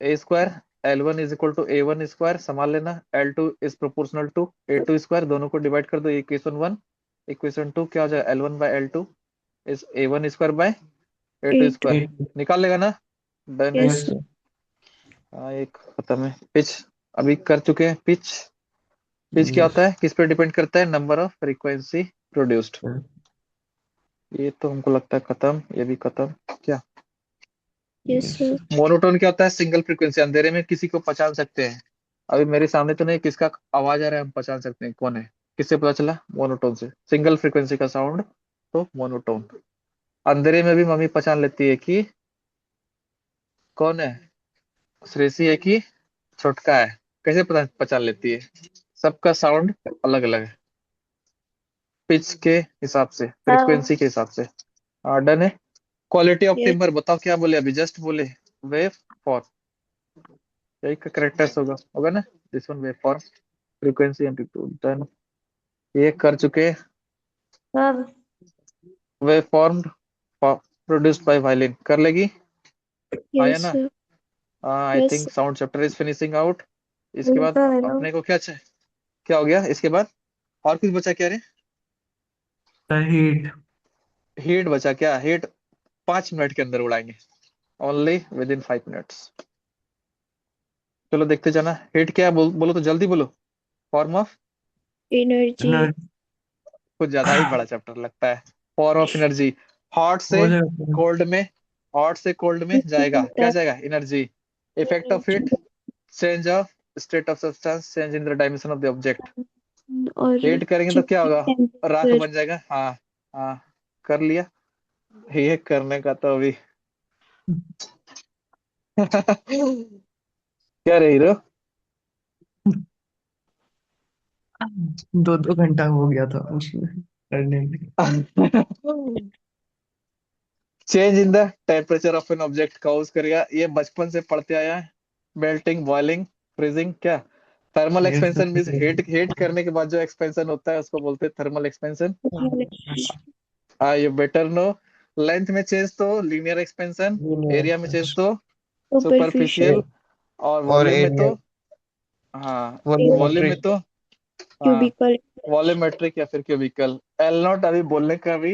A square, L one is equal to A one square, संभाल लेना, L two is proportional to A two square, दोनों को डिवाइड कर दो, इक्वेशन वन। इक्वेशन टू क्या हो जाएगा, L one by L two is A one square by A two 8. Square. निकाल लेगा ना, डन है। Yes, yes sir. सर। हाँ एक खत्म है। पिच अभी कर चुके हैं। पिच पिच क्या यस होता है, किस पे डिपेंड करता है, नंबर ऑफ फ्रीक्वेंसी प्रोड्यूस्ड। ये तो हमको लगता है खत्म, ये भी खत्म। क्या Yes, yes sir. Sir. Monotone क्या होता है, सिंगल फ्रीक्वेंसी, अंधेरे में किसी को पहचान सकते हैं। अभी मेरे सामने तो नहीं, किसका आवाज आ रहा है हम पहचान सकते हैं कौन है। किससे पता चला, मोनोटोन से, सिंगल फ्रीक्वेंसी का साउंड, तो मोनोटोन। अंधेरे में भी मम्मी पहचान लेती है कि कौन है, श्रेषी है कि छोटका है। कैसे पता पहचान लेती है, सबका साउंड अलग अलग है, पिच के हिसाब से, फ्रीक्वेंसी के हिसाब से। डन है। क्वालिटी ऑफ Yes, टिम्बर बताओ, क्या बोले अभी, जस्ट बोले वेव फॉर्म, यही का करेक्टर्स होगा होगा ना, this one wave form, frequency amplitude, done. ये कर चुके। sir. Wave form produced by violin, कर लेगी, आया Yes, ना। sir. I Yes, think sir. Sound chapter is finishing out. इसके बाद Sir, hello. अपने को क्या चाहिए, क्या हो गया इसके बाद, और कुछ बचा क्या रे, हीट। हीट बचा क्या, हीट 5 मिनट के अंदर उड़ाएंगे, ओनली विद इन 5 मिनट्स। चलो देखते जाना, हीट क्या है, बोलो तो जल्दी बोलो। Form of, Energy. कुछ ज्यादा ही बड़ा चैप्टर लगता है। फॉर्म ऑफ एनर्जी, हॉट से हो जाएगा कोल्ड में, हॉट से कोल्ड में जाएगा, क्या जाएगा, energy. Effect of heat, change of state of substance, change in the dimension of the object. और हीट करेंगे तो क्या चूंकि होगा, राख टेम्परेचर बन जाएगा। हाँ हाँ, कर लिया। ये करने का तो अभी क्या रही रो। 2-2 घंटा हो गया था उसमें करने में। Change in the temperature of an object cause करेगा, ये बचपन से पढ़ते आया है। मेल्टिंग, बॉइलिंग, फ्रीजिंग, क्या, thermal yes expansion means sir. Heat, heat करने के बाद जो एक्सपेंशन होता है उसको बोलते हैं thermal expansion. You better know. Length में चेंज तो लीनियर एक्सपेंशन, एरिया में चेंज तो सुपरफिशियल सुपरफिशियल, और और वॉल्यूम में तो, एरिया हाँ वॉल्यूम में वॉल्यूमेट्रिक। तो, हाँ क्यूबिकल वॉल्यूमेट्रिक या फिर क्यूबिकल। एल नॉट अभी बोलने का भी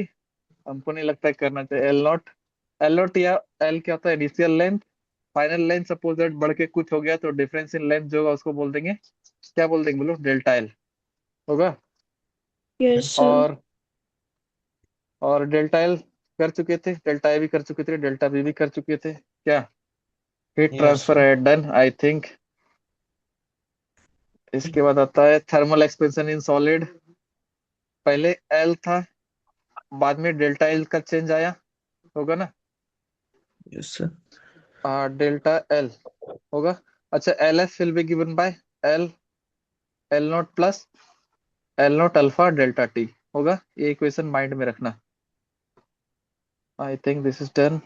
हमको नहीं लगता है करना चाहिए, एल नॉट। एल नॉट या एल क्या होता है, initial length, final length, suppose that बढ़ के कुछ हो गया तो डिफरेंस इन लेंथ जो होगा उसको बोल देंगे, क्या बोल देंगे बोलो, डेल्टा एल होगा। यस सर और डेल्टा एल कर चुके थे, डेल्टा ए भी कर चुके थे, डेल्टा बी भी कर चुके थे, क्या, हीट यस ट्रांसफर है डन आई थिंक। इसके बाद आता है थर्मल एक्सपेंशन इन सॉलिड, पहले एल था, बाद में डेल्टा एल का चेंज आया, होगा ना, यस सर। डेल्टा एल होगा। अच्छा, L F will be given by L, L not plus L not alpha delta T होगा, ये इक्वेशन माइंड में रखना। I think this is done.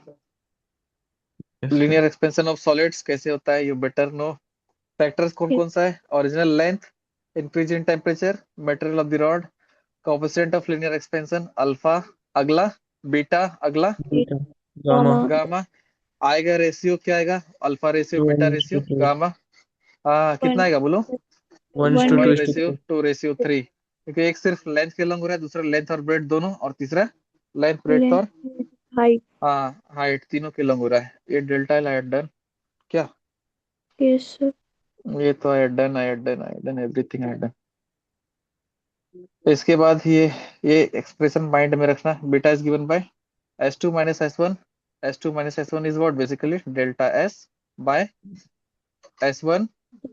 Yes sir. Linear expansion of solids कैसे होता है, यू बेटर नो। फैक्टर्स कौन कौन सा है, original length, increase in temperature, material of the rod, coefficient of linear expansion, alpha अगला, बीटा अगला, बीटा गामा। Gamma gamma. आएगा रेशियो, क्या आएगा, alpha ratio, beta ratio, 1:2। Gamma. कितना वन आएगा बोलो, one one two one two race ratio two ratio three, क्योंकि एक सिर्फ लेंथ के लॉन्ग हो रहा है, दूसरा लेंथ और ब्रेड दोनों, और तीसरा लेंथ ब्रेड और हाइट हाइट, तीनों के लॉन्ग हो रहा है। ये डेल्टा एल आई डन, क्या, यस सर ये तो I done, I done, I done everything I done. इसके बाद ये एक्सप्रेशन माइंड में रखना, beta is given bye S2 minus S1, S2 minus S1 is what basically delta S by S1,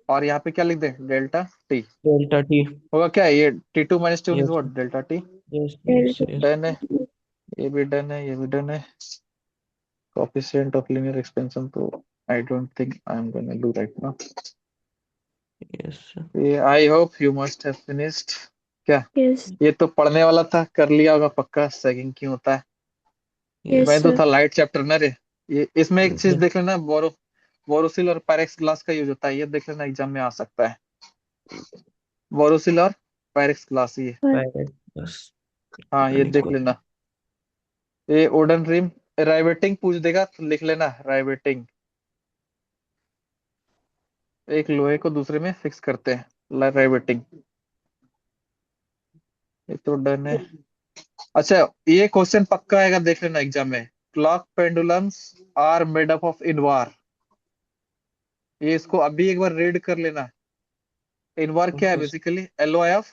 और यहाँ पे क्या लिख दें, डेल्टा टी डेल्टा टी। होगा, क्या है ये, T2 minus T1 is yes what, delta T. Yes yes yes. Done है, ये भी डन है, ये भी डन है। कोएफिशिएंट ऑफ लीनियर एक्सपेंशन तो I don't think I am gonna do right now. Yes sir. ये I hope you must have finished, क्या, यस ये तो पढ़ने वाला था, कर लिया होगा पक्का, सेकिंग क्यों होता है। यस मैं तो सर था लाइट चैप्टर ना रे। ये इसमें एक चीज देख लेना, बोरोसिल और पायरेक्स ग्लास का यूज होता है, ये देख लेना, एग्जाम में आ सकता है, बोरोसिल और पायरेक्स ग्लास, ये, पर हाँ ये देख निको। लेना। ये वुडन रिम। राइवेटिंग पूछ देगा तो लिख लेना राइवेटिंग। एक लोहे को दूसरे में फिक्स करते हैं, राइवेटिंग। ये तो डन है। अच्छा, ये क्वेश्चन पक्का आएगा, देख लेना एग्जाम में। Clock pendulums are made up of invar. ये इसको अभी एक बार रीड कर लेना। इनवार क्या है? ओके बेसिकली एलॉय ऑफ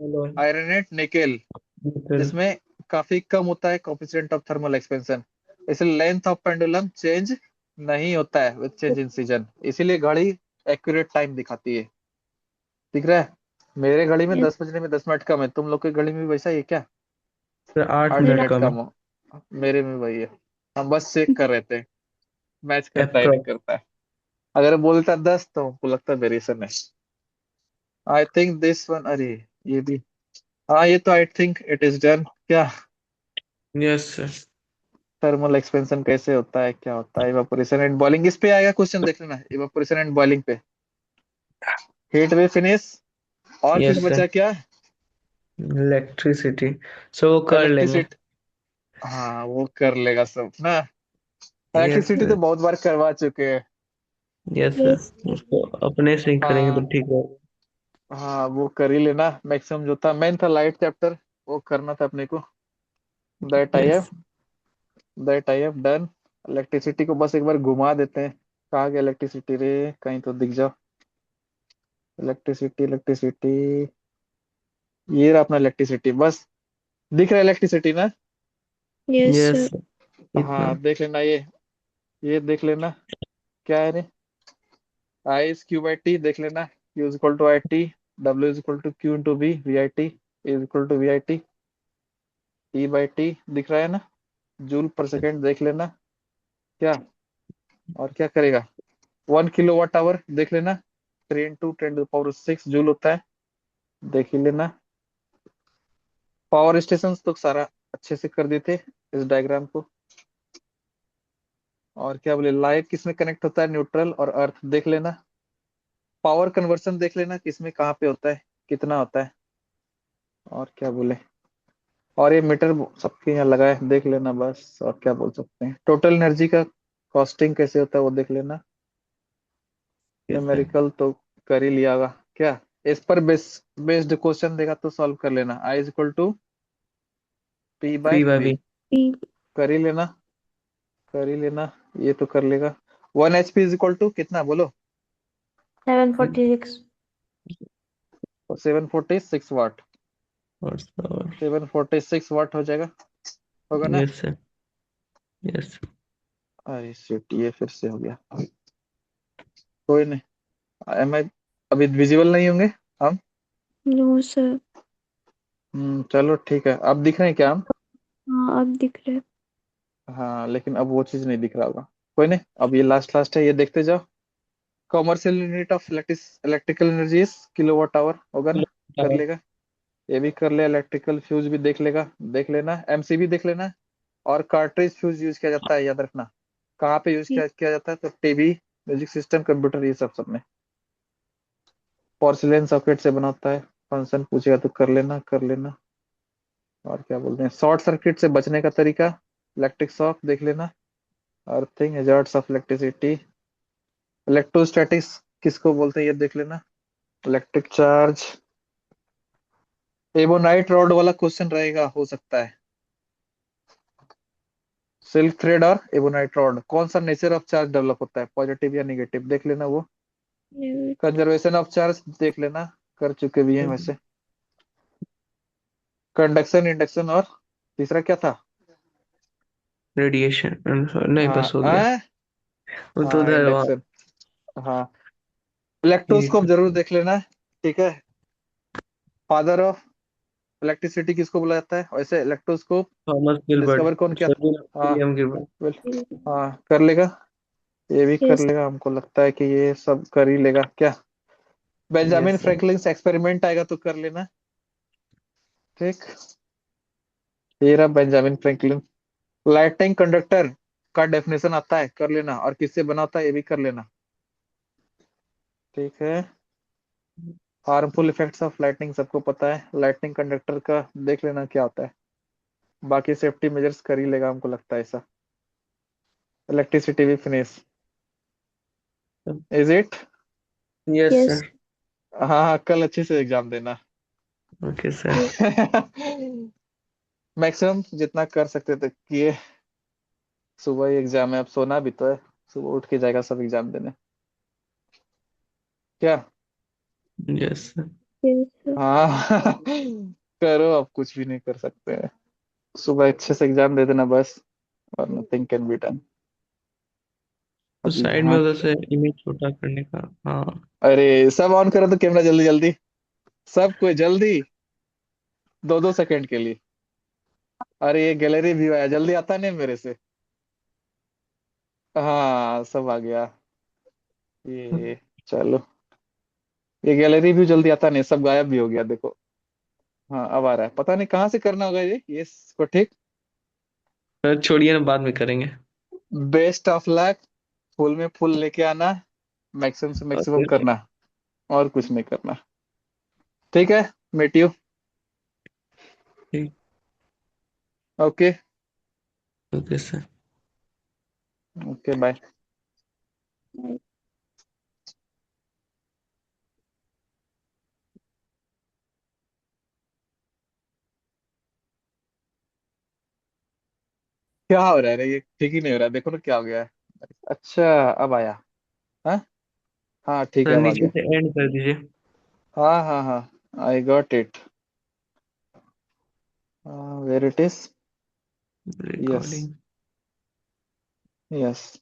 चलो आयरनेट निकेल, निकल। जिसमें काफी कम होता है कोफिशिएंट ऑफ थर्मल एक्सपेंशन। इसलिए लेंथ ऑफ पेंडुलम चेंज नहीं होता है विद चेंज इन सीजन, इसीलिए घड़ी एक्यूरेट टाइम दिखाती है। दिख रहा है? मेरे घड़ी में Yes. 10 बजने में 10 मिनट कम है, तुम लोग की घड़ी में भी वैसा ही है क्या? फिर 8 मिनट 8 मिनट कम है। कम हो? मेरे में वही है। हम बस चेक कर रहे थे, मैच करता है नहीं अप्रॉक्स। करता है। अगर बोलता 10 तो हमको लगता वेरिएशन है। आई थिंक दिस वन, अरे ये भी। हाँ, ये तो I think it is done क्या। Yes sir. थर्मल एक्सपेंशन कैसे होता है, क्या होता है, इवापोरेशन एंड बॉइलिंग, इस पे आएगा क्वेश्चन, देख लेना इवापोरेशन एंड बॉइलिंग पे। हीट वे फिनिश। और कुछ यस सर। बचा क्या? इलेक्ट्रिसिटी। सो वो कर लेंगे। इलेक्ट्रिसिटी। हाँ, वो कर लेगा सब ना। Yes electricity sir. तो बहुत बार करवा चुके हैं। Yes Yes. सर, उसको अपने से ही करेंगे तो हाँ ठीक है। हाँ, वो कर ही लेना। मैक्सिमम जो था मेन था लाइट चैप्टर, वो करना था अपने को। That I have yes. That I have done. Electricity को बस एक बार घुमा देते हैं। कहाँ गया इलेक्ट्रिसिटी रे? कहीं तो दिख जाओ। Electricity electricity. ये रहा अपना इलेक्ट्रिसिटी, बस। दिख रहा है इलेक्ट्रिसिटी ना? Yes, yes sir. इतना। हाँ, देख लेना ये देख लेना। क्या है रे? I is Q by T, देख लेना। Q is equal to I T. W is equal to Q into V, V I T is equal to V I T. T by T दिख रहा है ना? जूल पर सेकेंड देख लेना। क्या? और क्या करेगा? 1 किलोवाट आवर देख लेना। 3 × 10⁶ जूल होता है, देख ही लेना। पावर स्टेशन तो सारा अच्छे से कर देते इस डायग्राम को। और क्या बोले, लाइट किसमें कनेक्ट होता है? न्यूट्रल और अर्थ देख लेना। पावर कन्वर्सन देख लेना, किसमें कहाँ पे होता है, कितना होता है। और क्या बोले, और ये मीटर सबके यहाँ लगा है, देख लेना बस। और क्या बोल सकते हैं, टोटल एनर्जी का कॉस्टिंग कैसे होता है वो देख लेना। Yes sir. न्यूमेरिकल तो कर ही लिया होगा क्या। इस पर बेस्ड क्वेश्चन देगा तो सॉल्व कर लेना। I is equal to P by P by V. B. P. कर ही लेना, कर ही लेना। ये तो कर लेगा। 1 HP इज इक्वल टू कितना बोलो? 746. 746 वाट। और 746 वाट हो जाएगा, होगा ना? Yes sir. यस। अरे शिट, ये फिर से हो गया। कोई नहीं। एम आई अभी विजिबल नहीं होंगे हम। No, sir. चलो ठीक है, अब दिख रहे हैं क्या हम? हाँ, अब दिख रहा है. हाँ, लेकिन अब वो चीज नहीं दिख रहा होगा। कोई नहीं, अब ये लास्ट लास्ट है, ये देखते जाओ। Commercial unit of electrical energy is kilowatt hour, होगा ना? कर लेगा। ये भी कर ले, इलेक्ट्रिकल फ्यूज भी देख लेगा, देख लेना। एमसीबी देख लेना। और कार्ट्रिज फ्यूज यूज किया जाता है, याद रखना। कहाँ पे यूज Yes. किया जाता है? तो टीवी, म्यूजिक सिस्टम, कंप्यूटर, ये सब सब में। पोर्सिलेन सॉकेट से बना होता है। फंक्शन पूछेगा तो कर लेना, कर लेना। और क्या बोलते हैं, शॉर्ट सर्किट से बचने का तरीका, इलेक्ट्रिक शॉक देख लेना। Earthing, hazards of electricity. Electrostatics किसको बोलते हैं ये देख लेना। Electric charge. एबोनाइट रॉड वाला क्वेश्चन रहेगा, हो सकता है। सिल्क थ्रेड और एबोनाइट रॉड, कौन सा नेचर ऑफ चार्ज डेवलप होता है, पॉजिटिव या नेगेटिव, देख लेना वो। No. कंजर्वेशन ऑफ चार्ज देख लेना, कर चुके भी हैं वैसे। कंडक्शन, इंडक्शन, और तीसरा क्या था? रेडिएशन। नहीं हाँ बस हो गया। वो तो हाँ, उधर वहाँ। इंडक्शन। हाँ, इलेक्ट्रोस्कोप जरूर देख लेना। ठीक है। फादर ऑफ इलेक्ट्रिसिटी किसको बोला जाता है वैसे? Electroscope Thomas Gilbert. डिस्कवर कौन किया था? सर हाँ, विलियम गिलबर्ट। हाँ कर लेगा। ये भी कर Yes. लेगा, हमको लगता है कि ये सब कर ही लेगा क्या। Benjamin yes sir. Franklin experiment आएगा तो कर लेना। ठीक। ये रहा बेंजामिन फ्रैंकलिन। लाइटिंग कंडक्टर का डेफिनेशन आता है, कर लेना। और किससे बना होता है ये भी कर लेना। ठीक है। हार्मफुल इफेक्ट्स ऑफ लाइटनिंग सबको पता है, लाइटनिंग कंडक्टर का देख लेना क्या होता है। बाकी सेफ्टी मेजर्स कर ही लेगा, हमको लगता है ऐसा। इलेक्ट्रिसिटी भी finish, is it? Yes Yes. Sir. हाँ हाँ, कल अच्छे से एग्जाम देना। Okay sir. Yes. मैक्सिमम जितना कर सकते थे किए। सुबह ही एग्जाम है, अब सोना भी तो है। सुबह उठ के जाएगा सब एग्जाम देने, क्या? Yes sir. Yes, sir. हाँ। करो, अब कुछ भी नहीं कर सकते हैं। सुबह अच्छे से एग्जाम दे देना बस, और नथिंग कैन बी डन। तो अब साइड में यहाँ, उधर से इमेज छोटा करने का। हाँ। अरे सब ऑन करो तो कैमरा, जल्दी जल्दी, सब कोई जल्दी, 2-2 सेकंड के लिए। अरे ये गैलरी व्यू आया, जल्दी आता नहीं मेरे से। हाँ सब आ गया ये, चलो। ये गैलरी व्यू जल्दी आता नहीं, सब गायब भी हो गया, देखो। हाँ अब आ रहा है, पता नहीं कहाँ से करना होगा ये इसको ठीक। सर छोड़िए ना, बाद में करेंगे। बेस्ट ऑफ लक, फुल में फुल लेके आना, मैक्सिमम से मैक्सिमम ओके सर। करना, और कुछ नहीं करना। ठीक है, मेट यू। ठीक। Okay. Okay sir. Okay bye. Right. क्या हो रहा है रे? ये ठीक ही नहीं हो रहा है, देखो ना क्या हो गया है। अच्छा, अब आया। हाँ हाँ ठीक सर है, अब आ नीचे गया। से एंड कर दीजिए। हाँ हाँ हाँ, I got it. Where it is. Yes. Recording. Yes.